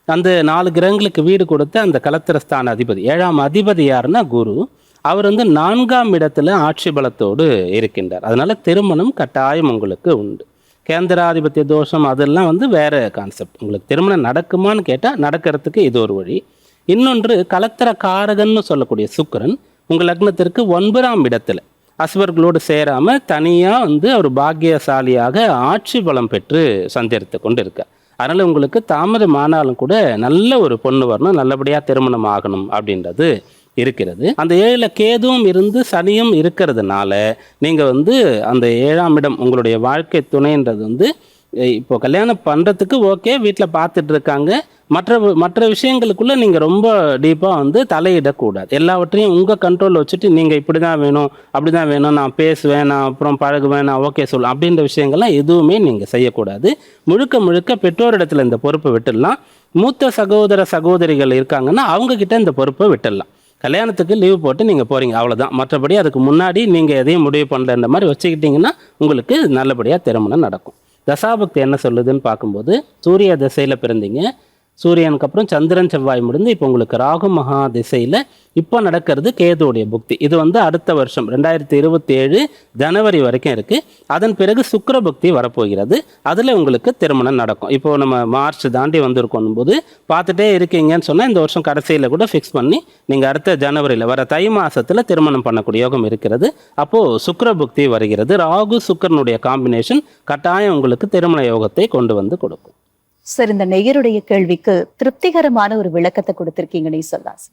அந்த 4 கிரகங்களுக்கு வீடு கொடுத்த அந்த கலத்திரஸ்தான அதிபதி, 7ஆம் அதிபதி யாருன்னா குரு, அவர் 4ஆம் இடத்துல ஆட்சி பலத்தோடு இருக்கின்றார். அதனால திருமணம் கட்டாயம் உங்களுக்கு உண்டு. கேந்திராதிபத்திய தோஷம் அதெல்லாம் வந்து வேற கான்செப்ட். உங்களுக்கு திருமணம் நடக்குமான்னு கேட்டால் நடக்கிறதுக்கு இது ஒரு வழி. இன்னொன்று கலத்திர காரகன்னு சொல்லக்கூடிய சுக்கிரன் உங்கள் லக்னத்திற்கு 9ஆம் இடத்துல அசுபர்களோடு சேராம தனியாக வந்து அவர் பாக்கியசாலியாக ஆட்சி பலம் பெற்று சஞ்சரித்து கொண்டு இருக்கார். அதனால் உங்களுக்கு தாமதம் ஆனாலும் கூட நல்ல ஒரு பொண்ணு வரணும், நல்லபடியாக திருமணம் ஆகணும் அப்படின்றது இருக்கிறது. அந்த 7ல் கேதுவும் இருந்து சனியும் இருக்கிறதுனால நீங்கள் வந்து அந்த 7ஆம் இடம் உங்களுடைய வாழ்க்கை துணைன்றது வந்து இப்போ கல்யாணம் பண்ணுறதுக்கு ஓகே, வீட்டில் பார்த்துட்டு இருக்காங்க. மற்ற விஷயங்களுக்குள்ளே நீங்கள் ரொம்ப டீப்பாக வந்து தலையிடக்கூடாது. எல்லாவற்றையும் உங்கள் கண்ட்ரோலில் வச்சுட்டு நீங்கள் இப்படி தான் வேணும், அப்படி தான் வேணும், நான் பேசுவேன், நான் அப்புறம் பழகுவேன், நான் ஓகே சொல்லுவேன் அப்படின்ற விஷயங்கள்லாம் எதுவுமே நீங்கள் செய்யக்கூடாது. முழுக்க பெற்றோரிடத்தில் இந்த பொறுப்பை விட்டுடலாம். மூத்த சகோதர சகோதரிகள் இருக்காங்கன்னா அவங்கக்கிட்ட இந்த பொறுப்பை விட்டுடலாம். கல்யாணத்துக்கு லீவு போட்டு நீங்கள் போகிறீங்க, அவ்வளோதான். மற்றபடி அதுக்கு முன்னாடி நீங்கள் எதையும் முடிவு பண்ணலன்ற மாதிரி வச்சுக்கிட்டிங்கன்னா உங்களுக்கு நல்லபடியாக திருமணம் நடக்கும். தசாபக்தி என்ன சொல்லுதுன்னு பார்க்கும்போது, சூரிய திசையில் பிறந்தீங்க, சூரியனுக்கு அப்புறம் சந்திரன் செவ்வாய் முடிந்து இப்போ உங்களுக்கு ராகு மகா திசையில் இப்போ நடக்கிறது கேதுவுடைய புக்தி. இது வந்து அடுத்த வருஷம் 2027 ஜனவரி வரைக்கும் இருக்குது. அதன் பிறகு சுக்கிர புக்தி வரப்போகிறது. அதில் உங்களுக்கு திருமணம் நடக்கும். இப்போது நம்ம மார்ச் தாண்டி வந்திருக்கோம் போது பார்த்துட்டே இருக்கீங்கன்னு சொன்னால் இந்த வருஷம் கடைசியில் கூட ஃபிக்ஸ் பண்ணி நீங்கள் அடுத்த ஜனவரியில் வர தை மாதத்தில் திருமணம் பண்ணக்கூடிய யோகம் இருக்கிறது. அப்போது சுக்கிர புக்தி வருகிறது. ராகு சுக்கிரனுடைய காம்பினேஷன் கட்டாயம் உங்களுக்கு திருமண யோகத்தை கொண்டு வந்து கொடுக்கும். சார், இந்த நேயருடைய கேள்விக்கு திருப்திகரமான ஒரு விளக்கத்தை கொடுத்திருக்கீங்கன்னு சொல்லலாம் சார்.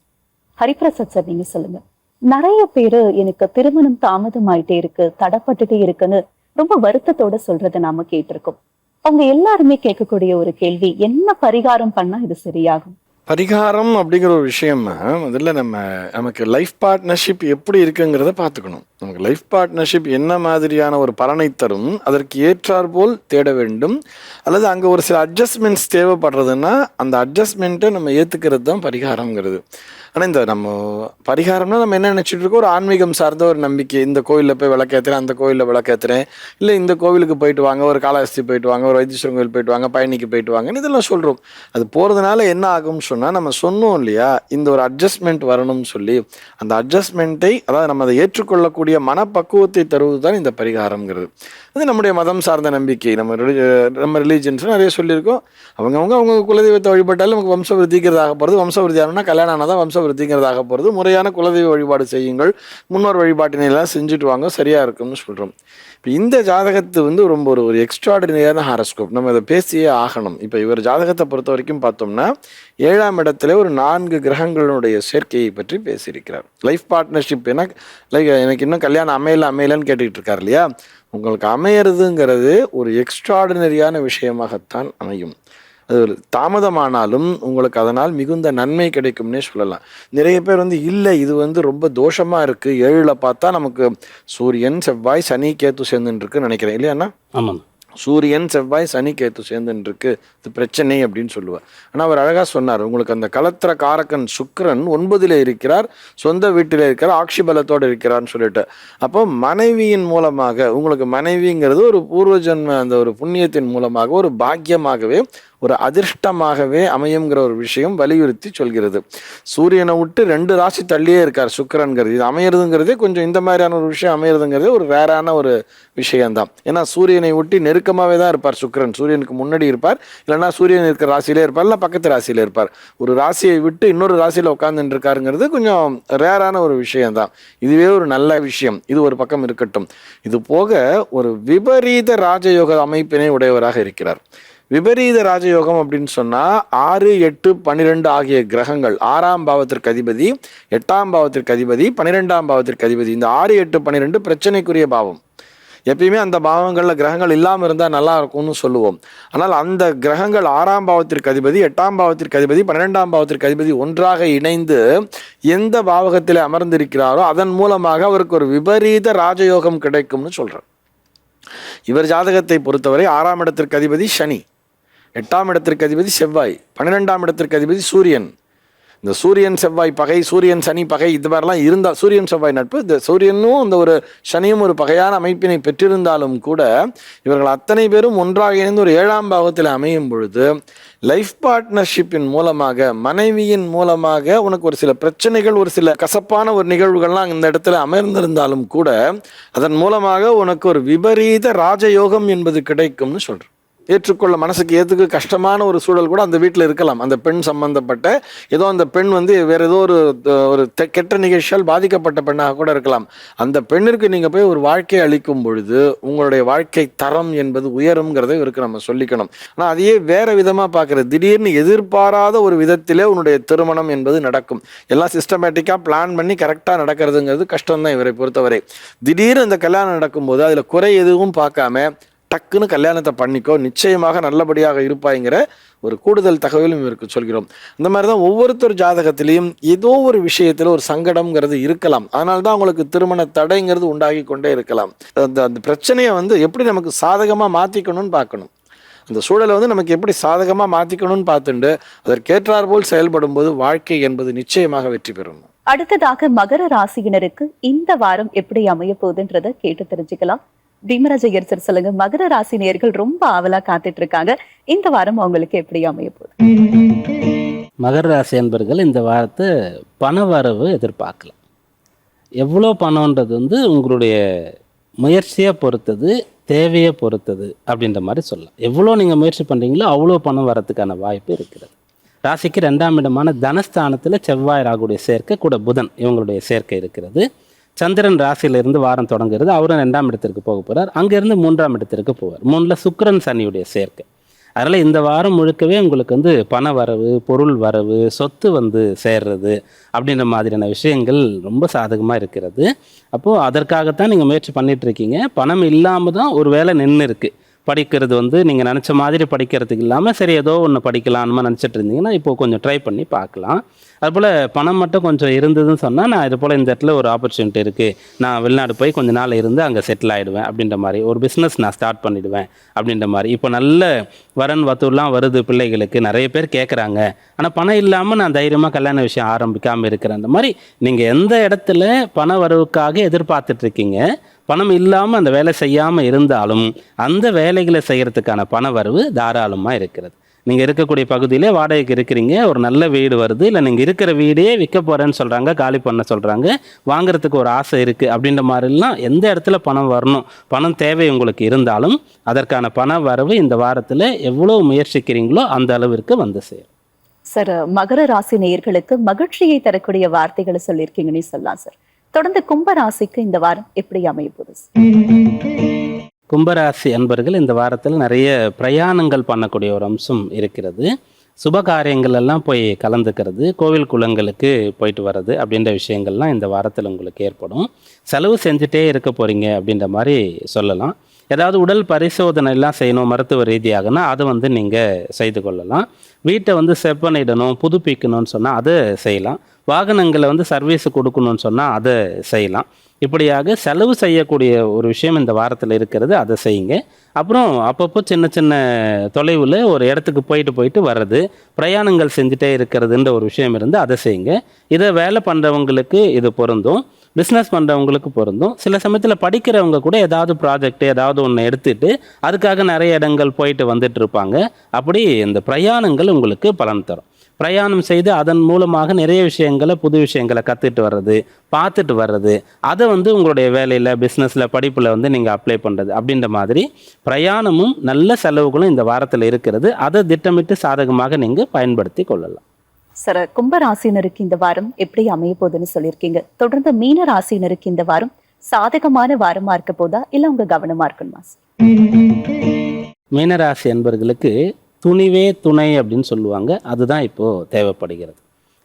ஹரிபிரசாத் சார், நீங்க சொல்லுங்க. நிறைய பேரு எனக்கு திருமணம் தாமதமாயிட்டே இருக்கு, தடப்பட்டுட்டே இருக்குன்னு ரொம்ப வருத்தத்தோட சொல்றதை நாம கேட்டிருக்கோம். அவங்க எல்லாருமே கேட்கக்கூடிய ஒரு கேள்வி, என்ன பரிகாரம் பண்ணா இது சரியாகும்? பரிகாரம் அப்படிங்கிற ஒரு விஷயம் முதல்ல நமக்கு லைஃப் பார்ட்னர்ஷிப் எப்படி இருக்குங்கிறத பார்த்துக்கணும். நமக்கு லைஃப் பார்ட்னர்ஷிப் என்ன மாதிரியான ஒரு பலனை தரும், அதற்கு ஏற்றாற் போல் தேட வேண்டும். அல்லது அங்கே ஒரு சில அட்ஜஸ்ட்மெண்ட்ஸ் தேவைப்படுறதுன்னா அந்த அட்ஜஸ்ட்மெண்ட்டை நம்ம ஏற்றுக்கிறது தான் பரிகாரங்கிறது. ஆனால் இந்த நம்ம பரிகாரம்னா நம்ம என்ன நினச்சிட்டு இருக்கோம், ஒரு ஆன்மீகம் சார்ந்த ஒரு நம்பிக்கை. இந்த கோயிலில் போய் விளக்கேற்றுறேன், அந்த கோயிலில் விளக்கேற்றுறேன், இல்லை இந்த கோவிலுக்கு போயிட்டு வாங்க, ஒரு காளஹஸ்தி போயிட்டு வாங்க, ஒரு வைத்தீஸ்வரன் கோயில் போயிட்டு வாங்க, பழனிக்கு போயிட்டு வாங்கன்னு இதெல்லாம் சொல்கிறோம். அது போகிறதுனால என்ன ஆகும்னு சொன்னால், நம்ம சொன்னோம் இல்லையா, இந்த ஒரு அட்ஜஸ்ட்மெண்ட் வரணும்னு சொல்லி, அந்த அட்ஜஸ்ட்மெண்ட்டை, அதாவது நம்ம அதை ஏற்றுக்கொள்ளக்கூடிய மனப்பக்குவத்தை தருவது தான் இந்த பரிகாரங்கிறது. அது நம்முடைய மதம் சார்ந்த நம்பிக்கை. நம்ம ரிலீஜன்ஸ் நிறைய சொல்லியிருக்கோம். அவங்க குலதெய்வத்தை வழிபட்டாலும் நமக்கு வம்ச விருத்திங்கிறதாக போகிறது. வம்ச விருத்தி ஆகணும்னா கல்யாணம் ஆனால் தான் வம்ச விருத்திங்கிறதாக போகிறது. முறையான குலதெய்வ வழிபாடு செய்யுங்கள், முன்னோர் வழிபாட்டினெல்லாம் செஞ்சுட்டு வாங்க, சரியாக இருக்கும்னு சொல்கிறோம். இப்போ இந்த ஜாதகத்து வந்து ரொம்ப ஒரு எக்ஸ்ட்ராடினரியான ஹாரஸ்கோப். நம்ம இதை பேசியே ஆகணும். இப்போ இவர் ஜாதகத்தை பொறுத்த வரைக்கும் பார்த்தோம்னா 7ஆம் இடத்துல ஒரு 4 கிரகங்களுடைய சேர்க்கையை பற்றி பேசியிருக்கிறார். லைஃப் பார்ட்னர்ஷிப் எனக்கு இன்னும் கல்யாணம் அமையலன்னு கேட்டுக்கிட்டு இருக்கார் இல்லையா. உங்களுக்கு அமையிறதுங்கிறது ஒரு எக்ஸ்ட்ராடினரியான விஷயமாகத்தான் அமையும். அது ஒரு தாமதமானாலும் உங்களுக்கு அதனால் மிகுந்த நன்மை கிடைக்கும்னே சொல்லலாம். நிறைய பேர் வந்து இல்லை இது வந்து ரொம்ப தோஷமாக இருக்குது, 7ல் பார்த்தா நமக்கு சூரியன் செவ்வாய் சனி கேத்து சேர்ந்துன்னு இருக்குன்னு நினைக்கிறேன் இல்லையாண்ணா? ஆமாம், சூரியன் செவ்வாய் சனி கேத்து சேர்ந்துன்னு இருக்கு, இது பிரச்சனை அப்படின்னு சொல்லுவார். ஆனால் அவர் அழகாக சொன்னார், உங்களுக்கு அந்த கலத்திர காரகன் சுக்கிரன் 9ல் இருக்கிறார், சொந்த வீட்டில் இருக்கிறார், ஆட்சி பலத்தோடு இருக்கிறார்னு சொல்லிட்டு. அப்போ மனைவியின் மூலமாக உங்களுக்கு மனைவிங்கிறது ஒரு பூர்வ ஜென்ம அந்த ஒரு புண்ணியத்தின் மூலமாக ஒரு பாக்கியமாகவே ஒரு அதிர்ஷ்டமாகவே அமையுங்கிற ஒரு விஷயம் வலியுறுத்தி சொல்கிறது. சூரியனை விட்டு 2 ராசி தள்ளியே இருக்கார் சுக்கிரன்கிறது. இது அமையிறதுங்கிறதே கொஞ்சம் இந்த மாதிரியான ஒரு விஷயம் அமையிறதுங்கிறதே ஒரு ரேரான ஒரு விஷயம்தான். ஏன்னா சூரியனை ஒட்டி நெருக்கமாகவே தான் இருப்பார் சுக்கிரன். சூரியனுக்கு முன்னாடி இருப்பார், இல்லைன்னா சூரியன் இருக்கிற ராசியிலே இருப்பார், இல்லை பக்கத்து ராசியில் இருப்பார். ஒரு ராசியை விட்டு இன்னொரு ராசியில் உட்கார்ந்துட்டு இருக்காருங்கிறது கொஞ்சம் ரேரான ஒரு விஷயம்தான். இதுவே ஒரு நல்ல விஷயம். இது ஒரு பக்கம் இருக்கட்டும். இது போக ஒரு விபரீத ராஜயோக அமைப்பினை உடையவராக இருக்கிறார். விபரீத ராஜயோகம் அப்படின்னு சொன்னால் 6, 8, 12 ஆகிய கிரகங்கள் 6ஆம் பாவத்திற்கு அதிபதி, 8ஆம் பாவத்திற்கு அதிபதி, 12ஆம் பாவத்திற்கு அதிபதி. இந்த 6, 8, 12 பிரச்சனைக்குரிய பாவம். எப்பயுமே அந்த பாவங்களில் கிரகங்கள் இல்லாமல் இருந்தால் நல்லா இருக்கும்னு சொல்லுவோம். ஆனால் அந்த கிரகங்கள் 6ஆம் பாவத்திற்கு அதிபதி, 8ஆம் பாவத்திற்கு அதிபதி, 12ஆம் பாவத்திற்கு அதிபதி ஒன்றாக இணைந்து எந்த பாவகத்தில் அமர்ந்திருக்கிறாரோ அதன் மூலமாக அவருக்கு ஒரு விபரீத ராஜயோகம் கிடைக்கும்னு சொல்கிறார். இவர் ஜாதகத்தை பொறுத்தவரை 6ஆம் இடத்திற்கு அதிபதி சனி, 8ஆம் இடத்திற்கு அதிபதி செவ்வாய், 12ஆம் இடத்திற்கு அதிபதி சூரியன், இந்த சூரியன் செவ்வாய் பகை, சூரியன் சனி பகை, இது மாதிரிலாம் இருந்தால், சூரியன் செவ்வாய் நட்பு, இந்த சூரியனும் இந்த ஒரு சனியும் ஒரு பகையான அமைப்பினை பெற்றிருந்தாலும் கூட இவர்கள் அத்தனை பேரும் ஒன்றாக இணைந்து ஒரு 7ஆம் பாவத்தில் அமையும் பொழுது லைஃப் பார்ட்னர்ஷிப்பின் மூலமாக, மனைவியின் மூலமாக உனக்கு ஒரு சில பிரச்சனைகள், ஒரு சில கசப்பான ஒரு நிகழ்வுகள்லாம் இந்த இடத்துல அமர்ந்திருந்தாலும் கூட அதன் மூலமாக உனக்கு ஒரு விபரீத ராஜயோகம் என்பது கிடைக்கும்னு சொல்றேன். ஏற்றுக்கொள்ள மனசுக்கு ஏற்றுக்க கஷ்டமான ஒரு சூழல் கூட அந்த வீட்டில் இருக்கலாம். அந்த பெண் சம்பந்தப்பட்ட ஏதோ அந்த பெண் வேற ஏதோ ஒரு கெட்ட நிகழ்ச்சியால் பாதிக்கப்பட்ட பெண்ணாக கூட இருக்கலாம். அந்த பெண்ணிற்கு நீங்கள் போய் ஒரு வாழ்க்கையை அளிக்கும் பொழுது உங்களுடைய வாழ்க்கை தரம் என்பது உயருங்கிறத இவருக்கு நம்ம சொல்லிக்கணும். ஆனால் அதையே வேற விதமாக பார்க்குறது, திடீர்னு எதிர்பாராத ஒரு விதத்திலே உன்னுடைய திருமணம் என்பது நடக்கும். எல்லாம் சிஸ்டமேட்டிக்காக பிளான் பண்ணி கரெக்டாக நடக்கிறதுங்கிறது கஷ்டம்தான் இவரை பொறுத்தவரை. திடீர்னு இந்த கல்யாணம் நடக்கும்போது அதில் குறை எதுவும் பார்க்காம டக்குன்னு கல்யாணத்தை பண்ணிக்கோ, நிச்சயமாக நல்லபடியாக இருப்பாய்ங்கிற ஒரு கூடுதல் தகவலும் இவருக்கு சொல்கிறோம். அந்த மாதிரி தான் ஒவ்வொருத்தர் ஜாதகத்திலையும் ஏதோ ஒரு விஷயத்தில் ஒரு சங்கடம்ங்கிறது இருக்கலாம். அதனால தான் அவங்களுக்கு திருமண தடைங்கிறது உண்டாகி கொண்டே இருக்கலாம். அந்த பிரச்சனையை எப்படி நமக்கு சாதகமாக மாற்றிக்கணும்னு பார்க்கணும். அந்த சூழலை நமக்கு எப்படி சாதகமாக மாற்றிக்கணும்னு பார்த்துட்டு அதற்கேற்றார் போல் செயல்படும் போது வாழ்க்கை என்பது நிச்சயமாக வெற்றி பெறும். அடுத்ததாக மகர ராசியினருக்கு இந்த வாரம் எப்படி அமைய போகுதுன்றதை கேட்டு தெரிஞ்சுக்கலாம். பீமராஜ் ஐயர் சார் சொல்லுங்க, மகர ராசி நேயர்கள் ரொம்ப ஆவலா காத்துட்டு இருக்காங்க, இந்த வாரம் அவங்களுக்கு எப்படி அமைய போகுது? மகர ராசி என்பர்கள் இந்த வாரத்தை பண வரவு எதிர்பார்க்கலாம். எவ்வளோ பணம்ன்றது உங்களுடைய முயற்சியை பொறுத்தது, தேவையை பொறுத்தது அப்படின்ற மாதிரி சொல்லலாம். எவ்வளோ நீங்கள் முயற்சி பண்ணுறீங்களோ அவ்வளோ பணம் வரத்துக்கான வாய்ப்பு இருக்கிறது. ராசிக்கு 2ஆம் இடமான தனஸ்தானத்தில் செவ்வாய் ராகுடைய சேர்க்கை கூட புதன் இவங்களுடைய சேர்க்கை இருக்கிறது. சந்திரன் ராசியிலிருந்து வாரம் தொடங்குறது, அவரும் 2ஆம் இடத்திற்கு போக போகிறார். அங்கேருந்து 3ஆம் இடத்திற்கு போவார். 3ல் சுக்கிரன் சனியுடைய சேர்க்கை. அதனால் இந்த வாரம் முழுக்கவே உங்களுக்கு பண வரவு, பொருள் வரவு, சொத்து சேர்றது அப்படின்ற மாதிரியான விஷயங்கள் ரொம்ப சாதகமாக இருக்கிறது. அப்போது அதற்காகத்தான் நீங்கள் முயற்சி பண்ணிகிட்ருக்கீங்க. பணம் இல்லாமல் தான் ஒரு வேலை நின்று இருக்குது. படிக்கிறது நீங்கள் நினச்ச மாதிரி படிக்கிறதுக்கு இல்லாமல் சரி ஏதோ ஒன்று படிக்கலான்னு நினச்சிட்டு இருந்தீங்கன்னா இப்போது கொஞ்சம் ட்ரை பண்ணி பார்க்கலாம். அதுபோல் பணம் மட்டும் கொஞ்சம் இருந்ததுன்னு சொன்னால் நான் இது போல் இந்த இடத்துல ஒரு ஆப்பர்ச்சுனிட்டி இருக்குது, நான் வெளிநாடு போய் கொஞ்சம் நாள் இருந்து அங்கே செட்டில் ஆகிடுவேன் அப்படின்ற மாதிரி, ஒரு பிஸ்னஸ் நான் ஸ்டார்ட் பண்ணிவிடுவேன் அப்படின்ற மாதிரி. இப்போ நல்ல வரன் வத்தூர்லாம் வருது பிள்ளைகளுக்கு, நிறைய பேர் கேட்குறாங்க. ஆனால் பணம் இல்லாமல் நான் தைரியமாக கல்யாண விஷயம் ஆரம்பிக்காமல் இருக்கிறேன். அந்த மாதிரி நீங்கள் எந்த இடத்துல பண வரவுக்காக எதிர்பார்த்துட்ருக்கீங்க, பணம் இல்லாமல் அந்த வேலை செய்யாமல் இருந்தாலும் அந்த வேலைகளை செய்கிறதுக்கான பண வரவு தாராளமாக இருக்கிறது. நீங்கள் இருக்கக்கூடிய பகுதியிலே வாடகைக்கு இருக்கிறீங்க, ஒரு நல்ல வீடு வருது, இல்லை நீங்கள் இருக்கிற வீடே விற்க போகிறேன்னு சொல்கிறாங்க, காலி பண்ண சொல்கிறாங்க, வாங்குறதுக்கு ஒரு ஆசை இருக்குது அப்படின்ற மாதிரிலாம் எந்த இடத்துல பணம் வரணும், பணம் தேவை உங்களுக்கு இருந்தாலும் அதற்கான பண வரவு இந்த வாரத்தில் எவ்வளோ முயற்சிக்கிறீங்களோ அந்த அளவிற்கு சேரும். சார், மகர ராசி நேயர்களுக்கு மகிழ்ச்சியை தரக்கூடிய வார்த்தைகளை சொல்லியிருக்கீங்கன்னு சொல்லலாம் சார். தொடர்ந்து கும்பராசிக்கு இந்த வாரம் எப்படி அமைய போகுது? கும்பராசி அன்பர்கள் இந்த வாரத்தில் நிறைய பிரயாணங்கள் பண்ணக்கூடிய ஒரு அம்சம் இருக்கிறது. சுப காரியங்கள் எல்லாம் போய் கலந்துக்கிறது, கோவில் குளங்களுக்கு போயிட்டு வர்றது அப்படின்ற விஷயங்கள்லாம் இந்த வாரத்தில் உங்களுக்கு ஏற்படும். செலவு செஞ்சுட்டே இருக்க போகிறீங்க அப்படின்ற மாதிரி சொல்லலாம். ஏதாவது உடல் பரிசோதனை எல்லாம் செய்யணும் மருத்துவ ரீதியாகனா அதை நீங்கள் செய்து கொள்ளலாம். வீட்டை செப்பனிடணும், புதுப்பிக்கணும்னு சொன்னால் அதை செய்யலாம். வாகனங்களை சர்வீஸ் கொடுக்கணும்னு சொன்னால் அதை செய்யலாம். இப்படியாக செலவு செய்யக்கூடிய ஒரு விஷயம் இந்த வாரத்தில் இருக்கிறது, அதை செய்யுங்க. அப்புறம் அப்பப்போ சின்ன சின்ன தொலைவில் ஒரு இடத்துக்கு போயிட்டு வர்றது, பிரயாணங்கள் செஞ்சுட்டே இருக்கிறதுன்ற ஒரு விஷயம் இருந்து அதை செய்யுங்க. இதை வேலை பண்ணுறவங்களுக்கு இது பொருந்தும், பிஸ்னஸ் பண்ணுறவங்களுக்கு பொருந்தும். சில சமயத்தில் படிக்கிறவங்க கூட ஏதாவது ப்ராஜெக்ட் ஏதாவது ஒன்று எடுத்துகிட்டு அதுக்காக நிறைய இடங்கள் போயிட்டு வந்துட்டு இருப்பாங்க. அப்படி இந்த பிரயாணங்கள் உங்களுக்கு பலன் தரும். பிரயாணம் செய்து அதன் மூலமாக நிறைய விஷயங்களை, புது விஷயங்களை கற்றுட்டு வர்றது, பார்த்துட்டு வர்றது, அதை உங்களுடைய வேலையில், பிஸ்னஸில், படிப்பில் நீங்கள் அப்ளை பண்ணுறது அப்படின்ற மாதிரி பிரயாணமும் நல்ல செலவுகளும் இந்த வாரத்தில் இருக்கிறது. அதை திட்டமிட்டு சாதகமாக நீங்கள் பயன்படுத்தி கொள்ளலாம். சார், கும்பராசினருக்கு இந்த வாரம் எப்படி அமைய போகுதுன்னு சொல்லியிருக்கீங்க. தொடர்ந்து மீன ராசினருக்கு இந்த வாரம் சாதகமான வாரமா இருக்க போதா இல்லை உங்க கவனமா இருக்கணுமா? மீனராசி என்பவர்களுக்கு துணிவே துணை அப்படின்னு சொல்லுவாங்க, அதுதான் இப்போது தேவைப்படுகிறது.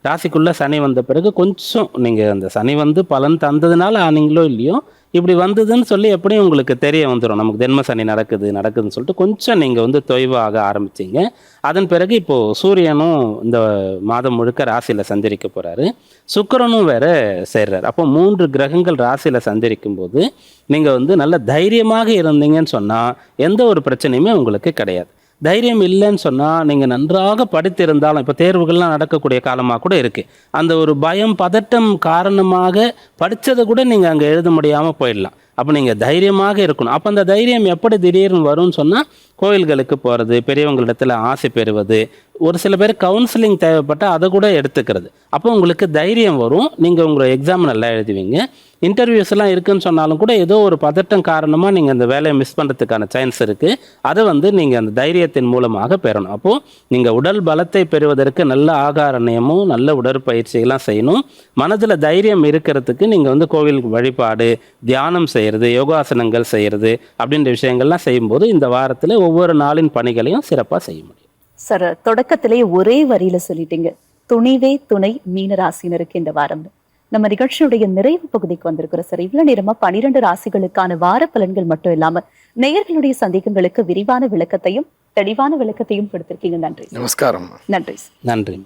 ராசிக்குள்ளே சனி வந்த பிறகு கொஞ்சம் நீங்கள் அந்த சனி பலன் தந்ததுனால ஆனீங்களோ இல்லையோ, இப்படி வந்ததுன்னு சொல்லி எப்படியும் உங்களுக்கு தெரிய வந்துடும், நமக்கு ஜென்ம சனி நடக்குதுன்னு சொல்லிட்டு கொஞ்சம் நீங்கள் தொய்வாக ஆரம்பிச்சிங்க. அதன் பிறகு இப்போது சூரியனும் இந்த மாதம் முழுக்க ராசியில் சஞ்சரிக்க போகிறாரு, சுக்கிரனும் வேற சேர்றாரு. அப்போ 3 கிரகங்கள் ராசியில் சஞ்சரிக்கும் போது நீங்கள் நல்ல தைரியமாக இருந்தீங்கன்னு சொன்னால் எந்த ஒரு பிரச்சனையுமே உங்களுக்கு கிடையாது. தைரியம் இல்லைன்னு சொன்னால் நீங்கள் நன்றாக படித்திருந்தாலும், இப்போ தேர்வுகள்லாம் நடக்கக்கூடிய காலமாக கூட இருக்குது, அந்த ஒரு பயம் பதட்டம் காரணமாக படித்ததை கூட நீங்கள் அங்கே எழுத முடியாமல் போயிடலாம். அப்போ நீங்கள் தைரியமாக இருக்கணும். அப்போ அந்த தைரியம் எப்படி திடீர்னு வரும்னு சொன்னால், கோயில்களுக்கு போகிறது, பெரியவங்களிடத்தில் ஆசை பெறுவது, ஒரு சில பேர் கவுன்சிலிங் தேவைப்பட்டால் அதை கூட எடுத்துக்கிறது. அப்போ உங்களுக்கு தைரியம் வரும், நீங்கள் உங்களை எக்ஸாம் நல்லா எழுதுவீங்க. இன்டர்வியூஸ் எல்லாம் இருக்குன்னு சொன்னாலும் கூட ஏதோ ஒரு பதட்டம் காரணமாக நீங்கள் அந்த வேலையை மிஸ் பண்ணுறதுக்கான சான்ஸ் இருக்குது. அதை நீங்கள் அந்த தைரியத்தின் மூலமாக பெறணும். அப்போது நீங்கள் உடல் பலத்தை பெறுவதற்கு நல்ல ஆகார நியமம், நல்ல உடற்பயிற்சிகள்லாம் செய்யணும். மனதில் தைரியம் இருக்கிறதுக்கு நீங்கள் கோவில் வழிபாடு, தியானம் செய்கிறது, யோகாசனங்கள் செய்கிறது அப்படின்ற விஷயங்கள்லாம் செய்யும்போது இந்த வாரத்தில் ஒவ்வொரு நாளின் பணிகளையும் சிறப்பாக செய்ய முடியும். சார், தொடக்கத்திலே ஒரே வரியில சொல்லிட்டீங்க, துணிவே துணை மீனராசினருக்கு இந்த வாரம். நம்ம நிகழ்ச்சியுடைய நிறைவு பகுதிக்கு வந்திருக்கிறோம் சார். இவ்வளவு நேரமா 12 ராசிகளுக்கான வார பலன்கள் மட்டும் இல்லாம நேயர்களுடைய சந்தேகங்களுக்கு விரிவான விளக்கத்தையும் தெளிவான விளக்கத்தையும் கொடுத்திருக்கீங்க. நன்றி. நமஸ்காரம். நன்றி. நன்றி.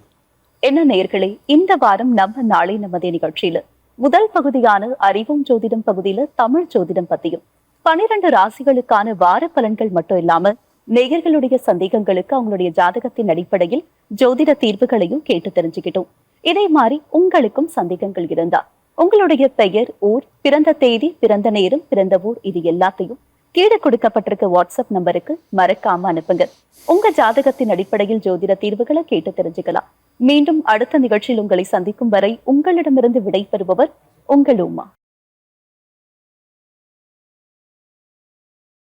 என்ன நேயர்களே, இந்த வாரம் நம்ம நாளை நமதே நிகழ்ச்சியில முதல் பகுதியான அறிவும் ஜோதிடம் பகுதியில தமிழ் ஜோதிடம் பத்தியும் 12 ராசிகளுக்கான வார பலன்கள் மட்டும் இல்லாம நேயர்களுடைய சந்தேகங்களுக்கு அவங்களுடைய ஜாதகத்தின் அடிப்படையில் ஜோதிட தீர்வுகளையும் கேட்டு தெரிஞ்சுக்கிட்டோம். இதே மாதிரி உங்களுக்கும் சந்தேகங்கள் இருந்தா உங்களுடைய பெயர், ஊர், பிறந்த தேதி, பிறந்த நேரம், பிறந்த ஊர் இது எல்லாத்தையும் கீழே கொடுக்கப்பட்டிருக்க வாட்ஸ்அப் நம்பருக்கு மறக்காம அனுப்புங்க. உங்க ஜாதகத்தின் அடிப்படையில் ஜோதிட தீர்வுகளை கேட்டு தெரிஞ்சுக்கலாம். மீண்டும் அடுத்த நிகழ்ச்சியில் உங்களை சந்திக்கும் வரை உங்களிடமிருந்து விடை பெறுபவர் உங்கள் உமா.